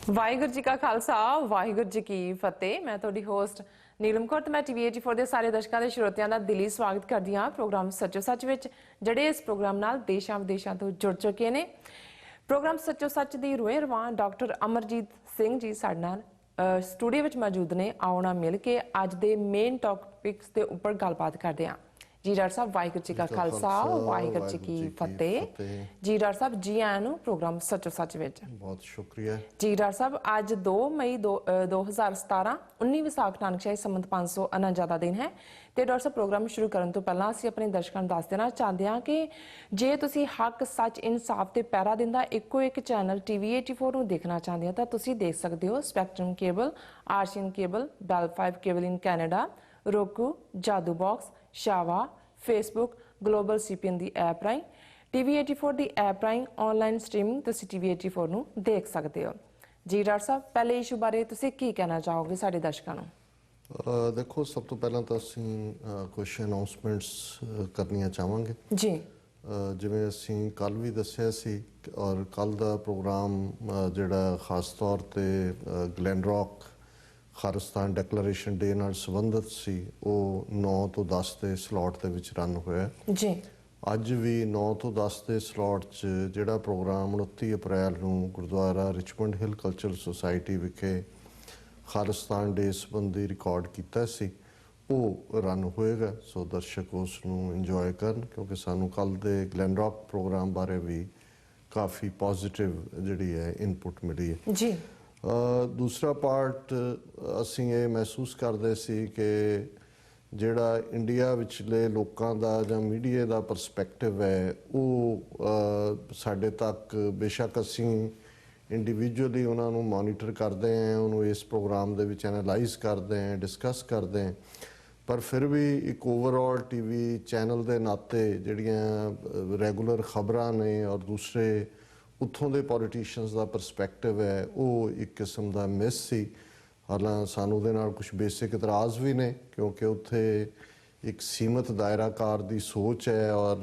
ਵਾਹਿਗੁਰੂ ਜੀ ਕਾ ਖਾਲਸਾ ਵਾਹਿਗੁਰੂ ਜੀ ਕੀ ਫਤਿਹ। ਮੈਂ ਤੁਹਾਡੀ ਹੋਸਟ ਨੀਲਮ ਕੌਰ ਤੇ ਮੈਂ ਟੀਵੀ 84 ਦੇ ਸਾਰੇ ਦਰਸ਼ਕਾਂ ਦੇ ਸਰੋਤਿਆਂ ਦਾ ਦਿਲੀ ਸਵਾਗਤ ਕਰਦੀ ਹਾਂ ਪ੍ਰੋਗਰਾਮ ਸੱਚੋ ਸੱਚ ਵਿੱਚ, ਜਿਹੜੇ ਇਸ ਪ੍ਰੋਗਰਾਮ ਨਾਲ ਦੇਸ਼ਾਂ ਵਿਦੇਸ਼ਾਂ ਤੋਂ ਜੁੜ ਚੁੱਕੇ ਨੇ। ਪ੍ਰੋਗਰਾਮ ਸੱਚੋ ਸੱਚ ਦੀ ਰੂਹੇ ਰਵਾਂ ਡਾਕਟਰ ਅਮਰਜੀਤ ਸਿੰਘ ਜੀ ਸਾਡੇ ਨਾਲ ਸਟੂਡੀਓ ਵਿੱਚ ਮੌਜੂਦ ਨੇ। ਆਓ ਨਾ ਮਿਲ ਕੇ ਅੱਜ ਦੇ ਮੇਨ ਟੌਪਿਕਸ ਦੇ ਉੱਪਰ ਗੱਲਬਾਤ ਕਰਦੇ ਹਾਂ। जी डॉक्टर साहब वाहिगुरू जी का खालसा वाहिगुरू जी की फतेह। जी डॉक्टर साहब जी आया नु प्रोग्राम सचो सच विच बहुत शुक्रिया जी। डॉक्टर साहब अज 2 मई 2017 19 विसाख नानकशाही संमत 549 दिन है। तो डॉक्टर साहब प्रोग्राम शुरू करने तो पहला असीं अपने दर्शकों नूं दस देना चाहते हैं कि जे तुसीं हक सच इंसाफ ते पैरा दिंदा इक्को एक चैनल TV 84 नूं देखना चाहते हैं तो तुसीं देख सकते हो स्पैक्ट्रम केबल, आर्शियन cable, Bell 5 cable in Canada, Roku, Jadoo box, शावा, फेसबुक, ग्लोबल CPN दी ऐप राहीं, TV 84 दी ऐप राहीं ऑनलाइन स्ट्रीमिंग तुसीं TV 84 नूं देख सकते हो। जी डॉक्टर साहब पहले इशू बारे तुसीं की कहना चाहोगे साडे दर्शकों नूं? देखो सब तो पहला तो असीं कुछ अनाउंसमेंट्स करनियां चाहांगे जी। जिवें असीं कल भी दस्सिया सी और कल दा प्रोग्राम जिहड़ा खास तौर ते ग्लैनरॉक खालिस्तान डिक्लेरेशन डे नाल संबंधित सी ਉਹ 9 ਤੋਂ 10 ਦੇ ਸਲੋਟ ਦੇ ਵਿੱਚ ਰਨ ਹੋਇਆ जी। ਅੱਜ ਵੀ 9 ਤੋਂ 10 ਦੇ ਸਲੋਟ 'ਚ ਜਿਹੜਾ ਪ੍ਰੋਗਰਾਮ 29 ਅਪ੍ਰੈਲ ਨੂੰ ਗੁਰਦੁਆਰਾ ਰਿਚਮੰਡ ਹਿੱਲ ਕਲਚਰਲ ਸੁਸਾਇਟੀ ਵਿਖੇ ਖਾਲਿਸਤਾਨ ਡੇ ਸੰਬੰਧੀ ਰਿਕਾਰਡ ਕੀਤਾ ਸੀ ਉਹ ਰਨ ਹੋਏਗਾ। ਸੋ ਦਰਸ਼ਕ ਉਸ ਨੂੰ ਇੰਜੋਏ ਕਰਨ ਕਿਉਂਕਿ ਸਾਨੂੰ ਕੱਲ ਦੇ ਗਲੈਨਰੌਕ ਪ੍ਰੋਗਰਾਮ ਬਾਰੇ ਵੀ ਕਾਫੀ ਪੋਜ਼ਿਟਿਵ ਜਿਹੜੀ ਹੈ ਇਨਪੁਟ ਮਿਲੀ ਹੈ जी। दूसरा पार्ट ਅਸੀਂ ਇਹ ਮਹਿਸੂਸ ਕਰਦੇ ਸੀ ਕਿ ਜਿਹੜਾ ਇੰਡੀਆ ਵਿਚਲੇ ਲੋਕਾਂ ਦਾ ਜਾਂ ਮੀਡੀਆ ਦਾ ਪਰਸਪੈਕਟਿਵ ਹੈ ਉਹ ਸਾਡੇ ਤੱਕ ਬੇਸ਼ੱਕ ਅਸੀਂ ਇੰਡੀਵਿਜੂਅਲੀ ਉਹਨਾਂ ਨੂੰ ਮੋਨੀਟਰ ਕਰਦੇ ਹਾਂ, ਉਹਨੂੰ ਇਸ ਪ੍ਰੋਗਰਾਮ ਦੇ ਵਿੱਚ ਐਨਾਲਾਈਜ਼ ਕਰਦੇ ਹਾਂ, ਡਿਸਕਸ ਕਰਦੇ ਹਾਂ, ਪਰ ਫਿਰ ਵੀ ਇੱਕ ਓਵਰਆਲ TV ਚੈਨਲ ਦੇ ਨਾਤੇ ਜਿਹੜੀਆਂ ਰੈਗੂਲਰ ਖਬਰਾਂ ਨੇ ਔਰ ਦੂਸਰੇ ਉੱਥੋਂ ਦੇ ਪੋਲੀਟੀਸ਼ੀਅਨਸ ਦਾ ਪਰਸਪੈਕਟਿਵ ਹੈ ਉਹ ਇੱਕ ਕਿਸਮ ਦਾ ਮਿਸ ਸੀ। ਹਾਲਾਂ ਸਾਨੂੰ ਉਹਦੇ ਨਾਲ ਕੁਝ ਬੇਸਿਕ ਇਤਰਾਜ਼ ਵੀ ਨੇ ਕਿਉਂਕਿ ਉੱਥੇ ਇੱਕ ਸੀਮਤ ਦਾਇਰਾਕਾਰ ਦੀ ਸੋਚ ਹੈ ਔਰ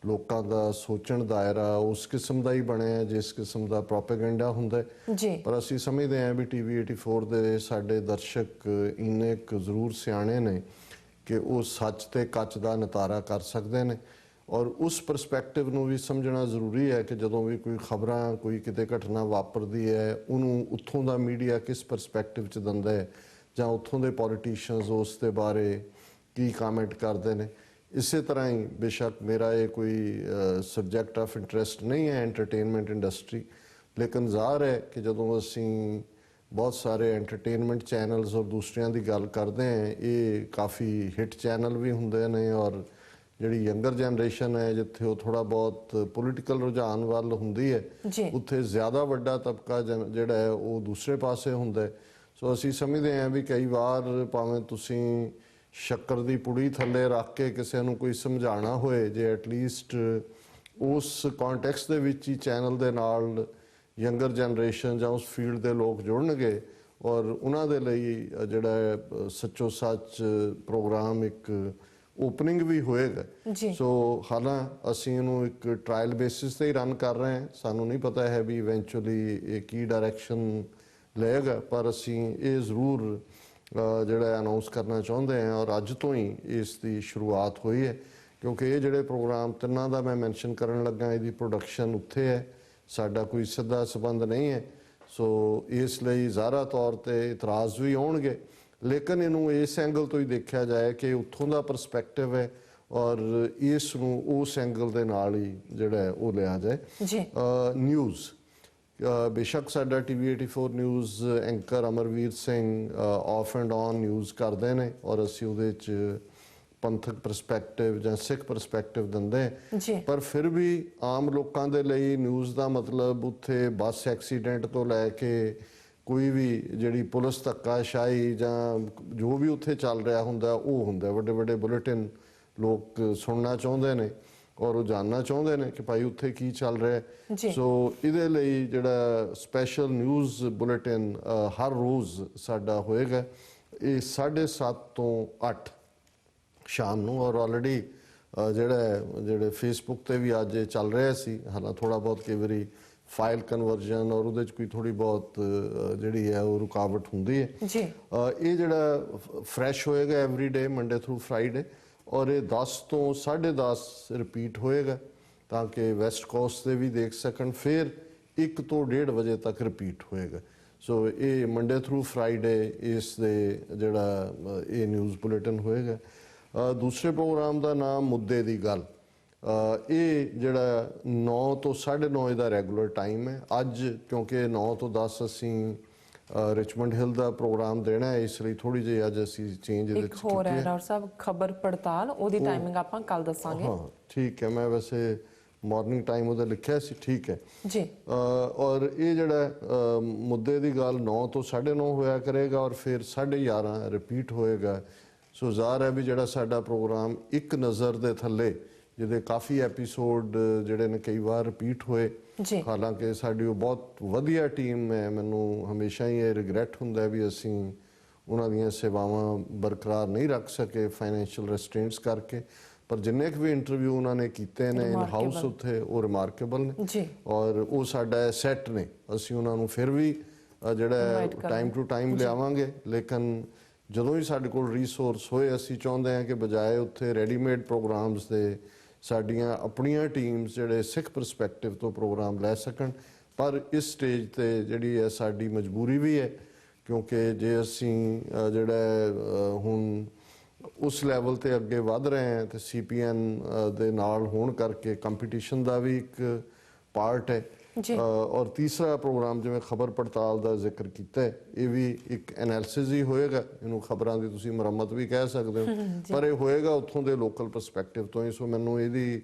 ਲੋਕਾਂ ਦਾ ਸੋਚਣ ਦਾਇਰਾ ਉਸ ਕਿਸਮ ਦਾ ਹੀ ਬਣਿਆ ਜਿਸ ਕਿਸਮ ਦਾ ਪ੍ਰੋਪੇਗੈਂਡਾ ਹੁੰਦਾ ਜੀ। ਪਰ ਅਸੀਂ ਸਮਝਦੇ ਹਾਂ ਵੀ TV 84 ਦੇ ਸਾਡੇ ਦਰਸ਼ਕ ਇੰਨੇ ਕੁ ਜ਼ਰੂਰ ਸਿਆਣੇ ਨੇ ਕਿ ਉਹ ਸੱਚ ਤੇ ਕੱਚ ਦਾ ਨਿਤਾਰਾ ਕਰ ਸਕਦੇ ਨੇ ਔਰ ਉਸ ਪਰਸਪੈਕਟਿਵ ਨੂੰ ਵੀ ਸਮਝਣਾ ਜ਼ਰੂਰੀ ਹੈ ਕਿ ਜਦੋਂ ਵੀ ਕੋਈ ਖਬਰਾਂ ਕੋਈ ਕਿਤੇ ਘਟਨਾ ਵਾਪਰਦੀ ਹੈ ਉਹਨੂੰ ਉੱਥੋਂ ਦਾ ਮੀਡੀਆ ਕਿਸ ਪਰਸਪੈਕਟਿਵ 'ਚ ਦਿੰਦਾ ਹੈ ਜਾਂ ਉੱਥੋਂ ਦੇ ਪੋਲੀਟੀਸ਼ੀਅਨਸ ਉਸ ਦੇ ਬਾਰੇ ਕੀ ਕਮੈਂਟ ਕਰਦੇ ਨੇ। ਇਸੇ ਤਰ੍ਹਾਂ ਹੀ ਬੇਸ਼ੱਕ ਮੇਰਾ ਇਹ ਕੋਈ ਸਬਜੈਕਟ ਆਫ ਇੰਟਰਸਟ ਨਹੀਂ ਹੈ ਐਂਟਰਟੇਨਮੈਂਟ ਇੰਡਸਟਰੀ, ਲੇਕਿਨ ਜ਼ਾਹਰ ਹੈ ਕਿ ਜਦੋਂ ਅਸੀਂ ਬਹੁਤ ਸਾਰੇ ਐਂਟਰਟੇਨਮੈਂਟ ਚੈਨਲਸ ਔਰ ਦੂਸਰਿਆਂ ਦੀ ਗੱਲ ਕਰਦੇ ਹਾਂ ਇਹ ਕਾਫੀ ਹਿੱਟ ਚੈਨਲ ਵੀ ਹੁੰਦੇ ਨੇ ਔਰ ਜਿਹੜੀ ਯੰਗਰ ਜਨਰੇਸ਼ਨ ਹੈ ਜਿੱਥੇ ਉਹ ਥੋੜ੍ਹਾ ਬਹੁਤ ਪੋਲੀਟੀਕਲ ਰੁਝਾਨ ਵੱਲ ਹੁੰਦੀ ਹੈ ਉੱਥੇ ਜ਼ਿਆਦਾ ਵੱਡਾ ਤਬਕਾ ਜਿਹੜਾ ਹੈ ਉਹ ਦੂਸਰੇ ਪਾਸੇ ਹੁੰਦਾ ਹੈ। ਸੋ ਅਸੀਂ ਸਮਝਦੇ ਹਾਂ ਵੀ ਕਈ ਵਾਰ ਭਾਵੇਂ ਤੁਸੀਂ ਸ਼ੱਕਰ ਦੀ ਪੁੜੀ ਥੱਲੇ ਰੱਖ ਕੇ ਕਿਸੇ ਨੂੰ ਕੋਈ ਸਮਝਾਉਣਾ ਹੋਏ ਜੇ ਐਟਲੀਸਟ ਉਸ ਕੌਂਟੈਕਸਟ ਦੇ ਵਿੱਚ ਹੀ ਚੈਨਲ ਦੇ ਨਾਲ ਯੰਗਰ ਜਨਰੇਸ਼ਨ ਜਾਂ ਉਸ ਫੀਲਡ ਦੇ ਲੋਕ ਜੁੜਨਗੇ ਔਰ ਉਹਨਾਂ ਦੇ ਲਈ ਜਿਹੜਾ ਸੱਚੋ ਸੱਚ ਪ੍ਰੋਗਰਾਮ ਇੱਕ ਓਪਨਿੰਗ ਵੀ ਹੋਏਗਾ। ਸੋ ਹਾਲਾਂ ਅਸੀਂ ਇਹਨੂੰ ਇੱਕ ਟਰਾਇਲ ਬੇਸਿਸ ਤੇ ਹੀ ਰਨ ਕਰ ਰਹੇ ਹਾਂ, ਸਾਨੂੰ ਨਹੀਂ ਪਤਾ ਹੈ ਵੀ ਇਵੈਂਚੁਅਲੀ ਇਹ ਕੀ ਡਾਇਰੈਕਸ਼ਨ ਲਏਗਾ ਪਰ ਅਸੀਂ ਇਹ ਜ਼ਰੂਰ ਜਿਹੜਾ ਅਨਾਉਂਸ ਕਰਨਾ ਚਾਹੁੰਦੇ ਹਾਂ ਔਰ ਅੱਜ ਤੋਂ ਹੀ ਇਸ ਦੀ ਸ਼ੁਰੂਆਤ ਹੋਈ ਹੈ ਕਿਉਂਕਿ ਇਹ ਜਿਹੜੇ ਪ੍ਰੋਗਰਾਮ ਤਿੰਨਾਂ ਦਾ ਮੈਂ ਮੈਂਸ਼ਨ ਕਰਨ ਲੱਗਾ ਇਹਦੀ ਪ੍ਰੋਡਕਸ਼ਨ ਉੱਥੇ ਹੈ, ਸਾਡਾ ਕੋਈ ਸਿੱਧਾ ਸੰਬੰਧ ਨਹੀਂ ਹੈ। ਸੋ ਇਸ ਲਈ ਜ਼ਾਹਰਾ ਤੌਰ ਤੇ ਇਤਰਾਜ਼ ਵੀ ਆਉਣਗੇ ਲੇਕਿਨ ਇਹਨੂੰ ਇਸ ਐਂਗਲ ਤੋਂ ਹੀ ਦੇਖਿਆ ਜਾਏ ਕਿ ਉੱਥੋਂ ਦਾ ਪਰਸਪੈਕਟਿਵ ਹੈ ਔਰ ਇਸ ਨੂੰ ਉਸ ਐਂਗਲ ਦੇ ਨਾਲ ਹੀ ਜਿਹੜਾ ਉਹ ਲਿਆ ਜਾਏ। ਨਿਊਜ਼ ਬੇਸ਼ੱਕ ਸਾਡਾ TV 84 news anchor Amarveer Singh of and on news ਕਰਦੇ ਨੇ ਔਰ ਅਸੀਂ ਉਹਦੇ 'ਚ ਪੰਥਕ ਪਰਸਪੈਕਟਿਵ ਜਾਂ ਸਿੱਖ ਪਰਸਪੈਕਟਿਵ ਦਿੰਦੇ ਪਰ ਫਿਰ ਵੀ ਆਮ ਲੋਕਾਂ ਦੇ ਲਈ ਨਿਊਜ਼ ਦਾ ਮਤਲਬ ਉੱਥੇ ਬੱਸ ਐਕਸੀਡੈਂਟ ਤੋਂ ਲੈ ਕੇ ਕੋਈ ਵੀ ਜਿਹੜੀ ਪੁਲਿਸ ਧੱਕਾਸ਼ਾਹੀ ਜਾਂ ਜੋ ਵੀ ਉੱਥੇ ਚੱਲ ਰਿਹਾ ਹੁੰਦਾ ਉਹ ਹੁੰਦਾ। ਵੱਡੇ ਵੱਡੇ ਬੁਲੇਟਿਨ ਲੋਕ ਸੁਣਨਾ ਚਾਹੁੰਦੇ ਨੇ ਔਰ ਉਹ ਜਾਣਨਾ ਚਾਹੁੰਦੇ ਨੇ ਕਿ ਭਾਈ ਉੱਥੇ ਕੀ ਚੱਲ ਰਿਹਾ। ਸੋ ਇਹਦੇ ਲਈ ਜਿਹੜਾ ਸਪੈਸ਼ਲ ਨਿਊਜ਼ ਬੁਲੇਟਿਨ ਹਰ ਰੋਜ਼ ਸਾਡਾ ਹੋਏਗਾ ਇਹ 7:30 ਤੋਂ 8 ਸ਼ਾਮ ਨੂੰ ਔਰ ਆਲਰੇਡੀ ਜਿਹੜੇ ਫੇਸਬੁੱਕ ਤੇ ਵੀ ਅੱਜ ਇਹ ਚੱਲ ਰਿਹਾ ਸੀ, ਹਾਲਾਂ ਥੋੜਾ ਬਹੁਤ ਕਈ ਵਾਰੀ ਫਾਈਲ ਕਨਵਰਜਨ ਔਰ ਉਹਦੇ 'ਚ ਕੋਈ ਥੋੜੀ ਬਹੁਤ ਜਿਹੜੀ ਹੈ ਉਹ ਰੁਕਾਵਟ ਹੁੰਦੀ ਹੈ ਜੀ। ਇਹ ਜਿਹੜਾ ਫਰੈਸ਼ ਹੋਏਗਾ ਐਵਰੀਡੇ ਮੰਡੇ ਥਰੂ ਫਰਾਈਡੇ, ਔਰ ਇਹ 10 ਤੋਂ 10:30 ਰਿਪੀਟ ਹੋਏਗਾ ਤਾਂ ਕਿ ਵੈਸਟ ਕੋਸਟ ਤੇ ਵੀ ਦੇਖ ਸਕਣ। ਫਿਰ 1 ਤੋਂ 1:30 ਵਜੇ ਤੱਕ ਰਿਪੀਟ ਹੋਏਗਾ। ਸੋ ਇਹ ਮੰਡੇ ਥਰੂ ਫਰਾਈਡੇ ਇਸ ਦੇ ਜਿਹੜਾ ਇਹ ਨਿਊਜ਼ ਬੁਲੇਟਿਨ ਹੋਏਗਾ। ਦੂਸਰੇ ਪ੍ਰੋਗਰਾਮ ਦਾ ਨਾਮ ਮੁੱਦੇ ਦੀ ਗੱਲ, ਇਹ ਜਿਹੜਾ 9 ਤੋਂ 9:30 ਦਾ ਰੈਗੂਲਰ ਟਾਈਮ ਹੈ। ਅੱਜ ਕਿਉਂਕਿ 9 ਤੋਂ 10 ਅਸੀਂ ਰਿਚਮੰਡ ਹਿੱਲ ਦਾ ਪ੍ਰੋਗਰਾਮ ਦੇਣਾ ਹੈ, ਇਸ ਲਈ ਥੋੜੀ ਜਿਹੀ ਅੱਜ ਅਸੀਂ ਚੇਂਜ ਇਹਦੇ ਇੱਕ ਵਿੱਚ ਹੋਰ ਕੀਤੀ ਹੈ ਹੈ। ਡਾਕਟਰ ਸਾਹਿਬ, ਖਬਰ ਪੜਤਾਲ, ਉਹਦੀ ਟਾਈਮਿੰਗ ਆਪਾਂ ਕੱਲ ਦੱਸਾਂਗੇ। ਹਾਂ ਠੀਕ ਹੈ, ਮੈਂ ਵੈਸੇ ਮਾਰਨਿੰਗ ਟਾਈਮ ਉਹਦਾ ਲਿਖਿਆ ਸੀ, ਠੀਕ ਹੈ ਜੀ। ਔਰ ਇਹ ਜਿਹੜਾ ਮੁੱਦੇ ਦੀ ਗੱਲ 9 ਤੋਂ 9:30 ਹੋਇਆ ਕਰੇਗਾ ਔਰ ਫਿਰ 11:30 ਰਿਪੀਟ ਹੋਏਗਾ। ਸੋ ਜ਼ਾਹਰ ਹੈ ਵੀ ਜਿਹੜਾ ਸਾਡਾ ਪ੍ਰੋਗਰਾਮ ਇੱਕ ਨਜ਼ਰ ਦੇ ਥੱਲੇ, ਜਿਹਦੇ ਕਾਫੀ ਐਪੀਸੋਡ ਜਿਹੜੇ ਨੇ ਕਈ ਵਾਰ ਰਿਪੀਟ ਹੋਏ, ਜੀ। ਹਾਲਾਂਕਿ ਸਾਡੀ ਉਹ ਬਹੁਤ ਵਧੀਆ ਟੀਮ ਹੈ, ਮੈਨੂੰ ਹਮੇਸ਼ਾ ਹੀ ਇਹ ਰਿਗਰੈਟ ਹੁੰਦਾ ਵੀ ਅਸੀਂ ਉਹਨਾਂ ਦੀਆਂ ਸੇਵਾਵਾਂ ਬਰਕਰਾਰ ਨਹੀਂ ਰੱਖ ਸਕੇ ਫਾਈਨੈਂਸ਼ੀਅਲ ਰੈਸਟ੍ਰੇਂਟਸ ਕਰਕੇ, ਪਰ ਜਿੰਨੇ ਕੁ ਵੀ ਇੰਟਰਵਿਊ ਉਹਨਾਂ ਨੇ ਕੀਤੇ ਨੇ ਇਨ ਹਾਊਸ ਉੱਥੇ, ਉਹ ਰਿਮਾਰਕੇਬਲ ਨੇ ਜੀ। ਔਰ ਉਹ ਸਾਡਾ ਸੈੱਟ ਨੇ। ਅਸੀਂ ਉਹਨਾਂ ਨੂੰ ਫਿਰ ਵੀ ਜਿਹੜਾ ਟਾਈਮ ਟੂ ਟਾਈਮ ਲਿਆਵਾਂਗੇ, ਲੇਕਿਨ ਜਦੋਂ ਹੀ ਸਾਡੇ ਕੋਲ ਰਿਸੋਰਸ ਹੋਏ ਅਸੀਂ ਚਾਹੁੰਦੇ ਹਾਂ ਕਿ ਬਜਾਏ ਉੱਥੇ ਰੈਡੀਮੇਡ ਪ੍ਰੋਗਰਾਮਸ ਦੇ ਸਾਡੀਆਂ ਆਪਣੀਆਂ ਟੀਮਸ ਜਿਹੜੇ ਸਿੱਖ ਪਰਸਪੈਕਟਿਵ ਤੋਂ ਪ੍ਰੋਗਰਾਮ ਲੈ ਸਕਣ। ਪਰ ਇਸ ਸਟੇਜ ਤੇ ਜਿਹੜੀ ਹੈ ਸਾਡੀ ਮਜਬੂਰੀ ਵੀ ਹੈ, ਕਿਉਂਕਿ ਜੇ ਅਸੀਂ ਜਿਹੜਾ ਹੁਣ ਉਸ ਲੈਵਲ ਤੇ ਅੱਗੇ ਵਧ ਰਹੇ ਹਾਂ ਤੇ ਸੀਪੀਐਨ ਦੇ ਨਾਲ ਹੋਣ ਕਰਕੇ ਕੰਪੀਟੀਸ਼ਨ ਦਾ ਵੀ ਇੱਕ ਪਾਰਟ ਹੈ। ਔਰ ਤੀਸਰਾ ਪ੍ਰੋਗਰਾਮ ਜਿਵੇਂ ਖਬਰ ਪੜਤਾਲ ਦਾ ਜ਼ਿਕਰ ਕੀਤਾ ਹੈ, ਇਹ ਵੀ ਇੱਕ ਐਨਾਲਿਸਿਸ ਹੀ ਹੋਏਗਾ, ਇਹਨੂੰ ਖਬਰਾਂ ਦੀ ਤੁਸੀਂ ਮੁਰੰਮਤ ਵੀ ਕਹਿ ਸਕਦੇ ਹੋ, ਪਰ ਇਹ ਹੋਏਗਾ ਉੱਥੋਂ ਦੇ ਲੋਕਲ ਪਰਸਪੈਕਟਿਵ ਤੋਂ ਹੀ। ਸੋ ਮੈਨੂੰ ਇਹਦੀ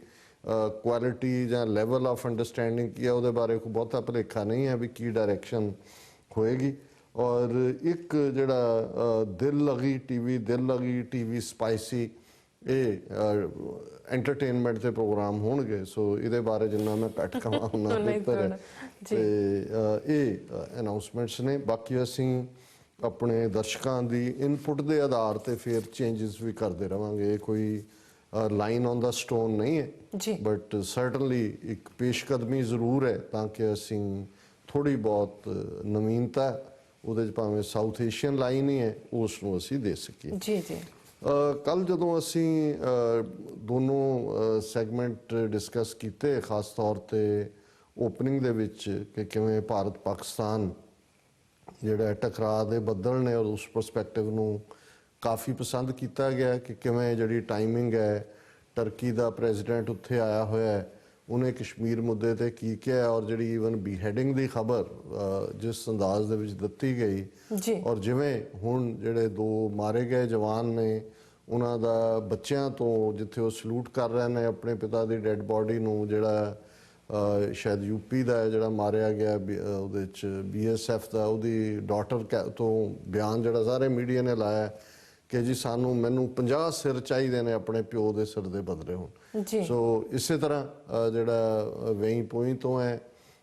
ਕੁਆਲਿਟੀ ਜਾਂ ਲੈਵਲ ਆਫ ਅੰਡਰਸਟੈਂਡਿੰਗ ਕੀ ਹੈ ਉਹਦੇ ਬਾਰੇ ਕੋਈ ਬਹੁਤਾ ਭੁਲੇਖਾ ਨਹੀਂ ਹੈ ਵੀ ਕੀ ਡਾਇਰੈਕਸ਼ਨ ਹੋਏਗੀ। ਔਰ ਇੱਕ ਜਿਹੜਾ ਦਿਲ ਲਗੀ ਟੀਵੀ ਸਪਾਈਸੀ, ਇਹ ਐਂਟਰਟੇਨਮੈਂਟ ਦੇ ਪ੍ਰੋਗਰਾਮ ਹੋਣਗੇ। ਸੋ ਇਹਦੇ ਬਾਰੇ ਜਿੰਨਾ ਮੈਂ ਘੱਟ ਕਹਾਂ ਉਹਨਾਂ ਬਿਹਤਰ ਹੈ। ਤੇ ਇਹ ਅਨਾਉਂਸਮੈਂਟਸ ਨੇ। ਬਾਕੀ ਅਸੀਂ ਆਪਣੇ ਦਰਸ਼ਕਾਂ ਦੀ ਇਨਪੁਟ ਦੇ ਆਧਾਰ ਤੇ ਫਿਰ ਚੇਂਜਸ ਵੀ ਕਰਦੇ ਰਵਾਂਗੇ। ਇਹ ਕੋਈ ਲਾਈਨ ਔਨ ਦਾ ਸਟੋਨ ਨਹੀਂ ਹੈ, ਬਟ ਸਰਟਨਲੀ ਇੱਕ ਪੇਸ਼ਕਦਮੀ ਜ਼ਰੂਰ ਹੈ ਤਾਂ ਕਿ ਅਸੀਂ ਥੋੜੀ ਬਹੁਤ ਨਵੀਨਤਾ ਉਹਦੇ 'ਚ, ਭਾਵੇਂ ਸਾਊਥ ਏਸ਼ੀਅਨ ਲਾਈਨ ਹੀ ਹੈ, ਉਸ ਨੂੰ ਅਸੀਂ ਦੇ ਸਕੀਏ। ਜੀ ਜੀ। ਕੱਲ ਜਦੋਂ ਅਸੀਂ ਦੋਨੋਂ ਸੈਗਮੈਂਟ ਡਿਸਕਸ ਕੀਤੇ, ਖਾਸ ਤੌਰ ਤੇ ਓਪਨਿੰਗ ਦੇ ਵਿੱਚ, ਕਿ ਕਿਵੇਂ ਭਾਰਤ ਪਾਕਿਸਤਾਨ ਜਿਹੜਾ ਟਕਰਾਅ ਦੇ ਬੱਦਲ ਨੇ, ਔਰ ਉਸ ਪਰਸਪੈਕਟਿਵ ਨੂੰ ਕਾਫੀ ਪਸੰਦ ਕੀਤਾ ਗਿਆ ਕਿ ਕਿਵੇਂ ਜਿਹੜੀ ਟਾਈਮਿੰਗ ਹੈ, ਟਰਕੀ ਦਾ ਪ੍ਰੈਜ਼ੀਡੈਂਟ ਉੱਥੇ ਆਇਆ ਹੋਇਆ ਹੈ, ਉਹਨੇ ਕਸ਼ਮੀਰ ਮੁੱਦੇ ਤੇ ਕੀ ਕਿਹਾ, ਔਰ ਜਿਹੜੀ ਈਵਨ ਬੀਹੈਡਿੰਗ ਦੀ ਖਬਰ ਜਿਸ ਅੰਦਾਜ਼ ਦੇ ਵਿੱਚ ਦਿੱਤੀ ਗਈ, ਔਰ ਜਿਵੇਂ ਹੁਣ ਜਿਹੜੇ 2 ਮਾਰੇ ਗਏ ਜਵਾਨ ਨੇ, ਉਹਨਾਂ ਦਾ ਬੱਚਿਆਂ ਤੋਂ ਜਿੱਥੇ ਉਹ ਸਲੂਟ ਕਰ ਰਹੇ ਨੇ ਆਪਣੇ ਪਿਤਾ ਦੀ ਡੈੱਡ ਬੋਡੀ ਨੂੰ, ਜਿਹੜਾ ਸ਼ਾਇਦ ਯੂਪੀ ਦਾ ਹੈ ਜਿਹੜਾ ਮਾਰਿਆ ਗਿਆ, ਉਹਦੇ 'ਚ BSF ਦਾ, ਉਹਦੀ ਡਾਟਰ ਤੋਂ ਬਿਆਨ ਜਿਹੜਾ ਸਾਰੇ ਮੀਡੀਆ ਨੇ ਲਾਇਆ ਕਿ ਜੀ ਮੈਨੂੰ 50 ਸਿਰ ਚਾਹੀਦੇ ਨੇ ਆਪਣੇ ਪਿਓ ਦੇ ਸਿਰ ਦੇ ਬਦਲੇ ਹੁਣ। ਸੋ ਇਸੇ ਤਰ੍ਹਾਂ ਜਿਹੜਾ ਵੇਈ ਪੋਈ ਤੋਂ ਹੈ,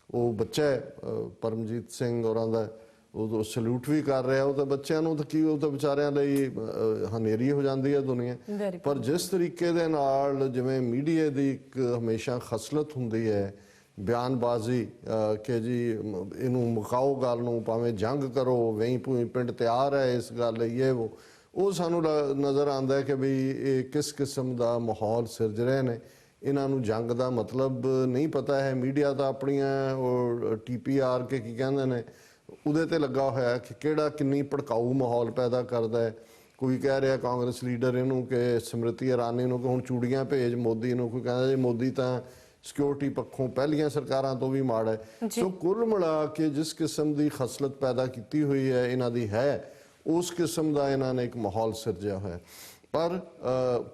ਉਹ ਬੱਚਾ ਹੈ ਪਰਮਜੀਤ ਸਿੰਘ ਹੋਰਾਂ ਦਾ, ਉਹ ਸਲੂਟ ਵੀ ਕਰ ਰਿਹਾ। ਉਹ ਤਾਂ ਬੱਚਿਆਂ ਨੂੰ ਤਾਂ ਕੀ, ਉਹ ਤਾਂ ਵਿਚਾਰਿਆਂ ਲਈ ਹਨੇਰੀ ਹੋ ਜਾਂਦੀ ਹੈ ਦੁਨੀਆ। ਪਰ ਜਿਸ ਤਰੀਕੇ ਦੇ ਨਾਲ ਜਿਵੇਂ ਮੀਡੀਆ ਦੀ ਇੱਕ ਹਮੇਸ਼ਾ ਖਸਲਤ ਹੁੰਦੀ ਹੈ ਬਿਆਨਬਾਜ਼ੀ, ਕਿ ਜੀ ਇਹਨੂੰ ਮੁਕਾਓ ਗੱਲ ਨੂੰ, ਭਾਵੇਂ ਜੰਗ ਕਰੋ, ਵੇਈ ਪੋਈ ਪਿੰਡ ਤਿਆਰ ਹੈ ਇਸ ਗੱਲ ਲਈ, ਉਹ ਸਾਨੂੰ ਨਜ਼ਰ ਆਉਂਦਾ ਹੈ ਕਿ ਵੀ ਇਹ ਕਿਸ ਕਿਸਮ ਦਾ ਮਾਹੌਲ ਸਿਰਜ ਰਹੇ ਨੇ। ਇਹਨਾਂ ਨੂੰ ਜੰਗ ਦਾ ਮਤਲਬ ਨਹੀਂ ਪਤਾ ਹੈ। ਮੀਡੀਆ ਤਾਂ ਆਪਣੀਆਂ ਉਹ TPR ਕੇ ਕੀ ਕਹਿੰਦੇ ਨੇ, ਉਹਦੇ ਤੇ ਲੱਗਾ ਹੋਇਆ ਕਿ ਕਿਹੜਾ ਕਿੰਨੀ ਭੜਕਾਊ ਮਾਹੌਲ ਪੈਦਾ ਕਰਦਾ ਹੈ। ਕੋਈ ਕਹਿ ਰਿਹਾ ਕਾਂਗਰਸ ਲੀਡਰ ਇਹਨੂੰ ਕਿ ਸਮ੍ਰਿਤੀ ਇਰਾਨੀ ਨੂੰ ਕਿ ਹੁਣ ਚੂੜੀਆਂ ਭੇਜ ਮੋਦੀ ਨੂੰ, ਕੋਈ ਕਹਿੰਦਾ ਜੀ ਮੋਦੀ ਤਾਂ ਸਿਕਿਉਰਿਟੀ ਪੱਖੋਂ ਪਹਿਲੀਆਂ ਸਰਕਾਰਾਂ ਤੋਂ ਵੀ ਮਾੜਾ ਹੈ। ਸੋ ਕੁੱਲ ਮਿਲਾ ਕੇ ਜਿਸ ਕਿਸਮ ਦੀ ਖਸਲਤ ਪੈਦਾ ਕੀਤੀ ਹੋਈ ਹੈ ਇਹਨਾਂ ਦੀ ਹੈ, ਉਸ ਕਿਸਮ ਦਾ ਇਹਨਾਂ ਨੇ ਇੱਕ ਮਾਹੌਲ ਸਿਰਜਿਆ ਹੋਇਆ। ਪਰ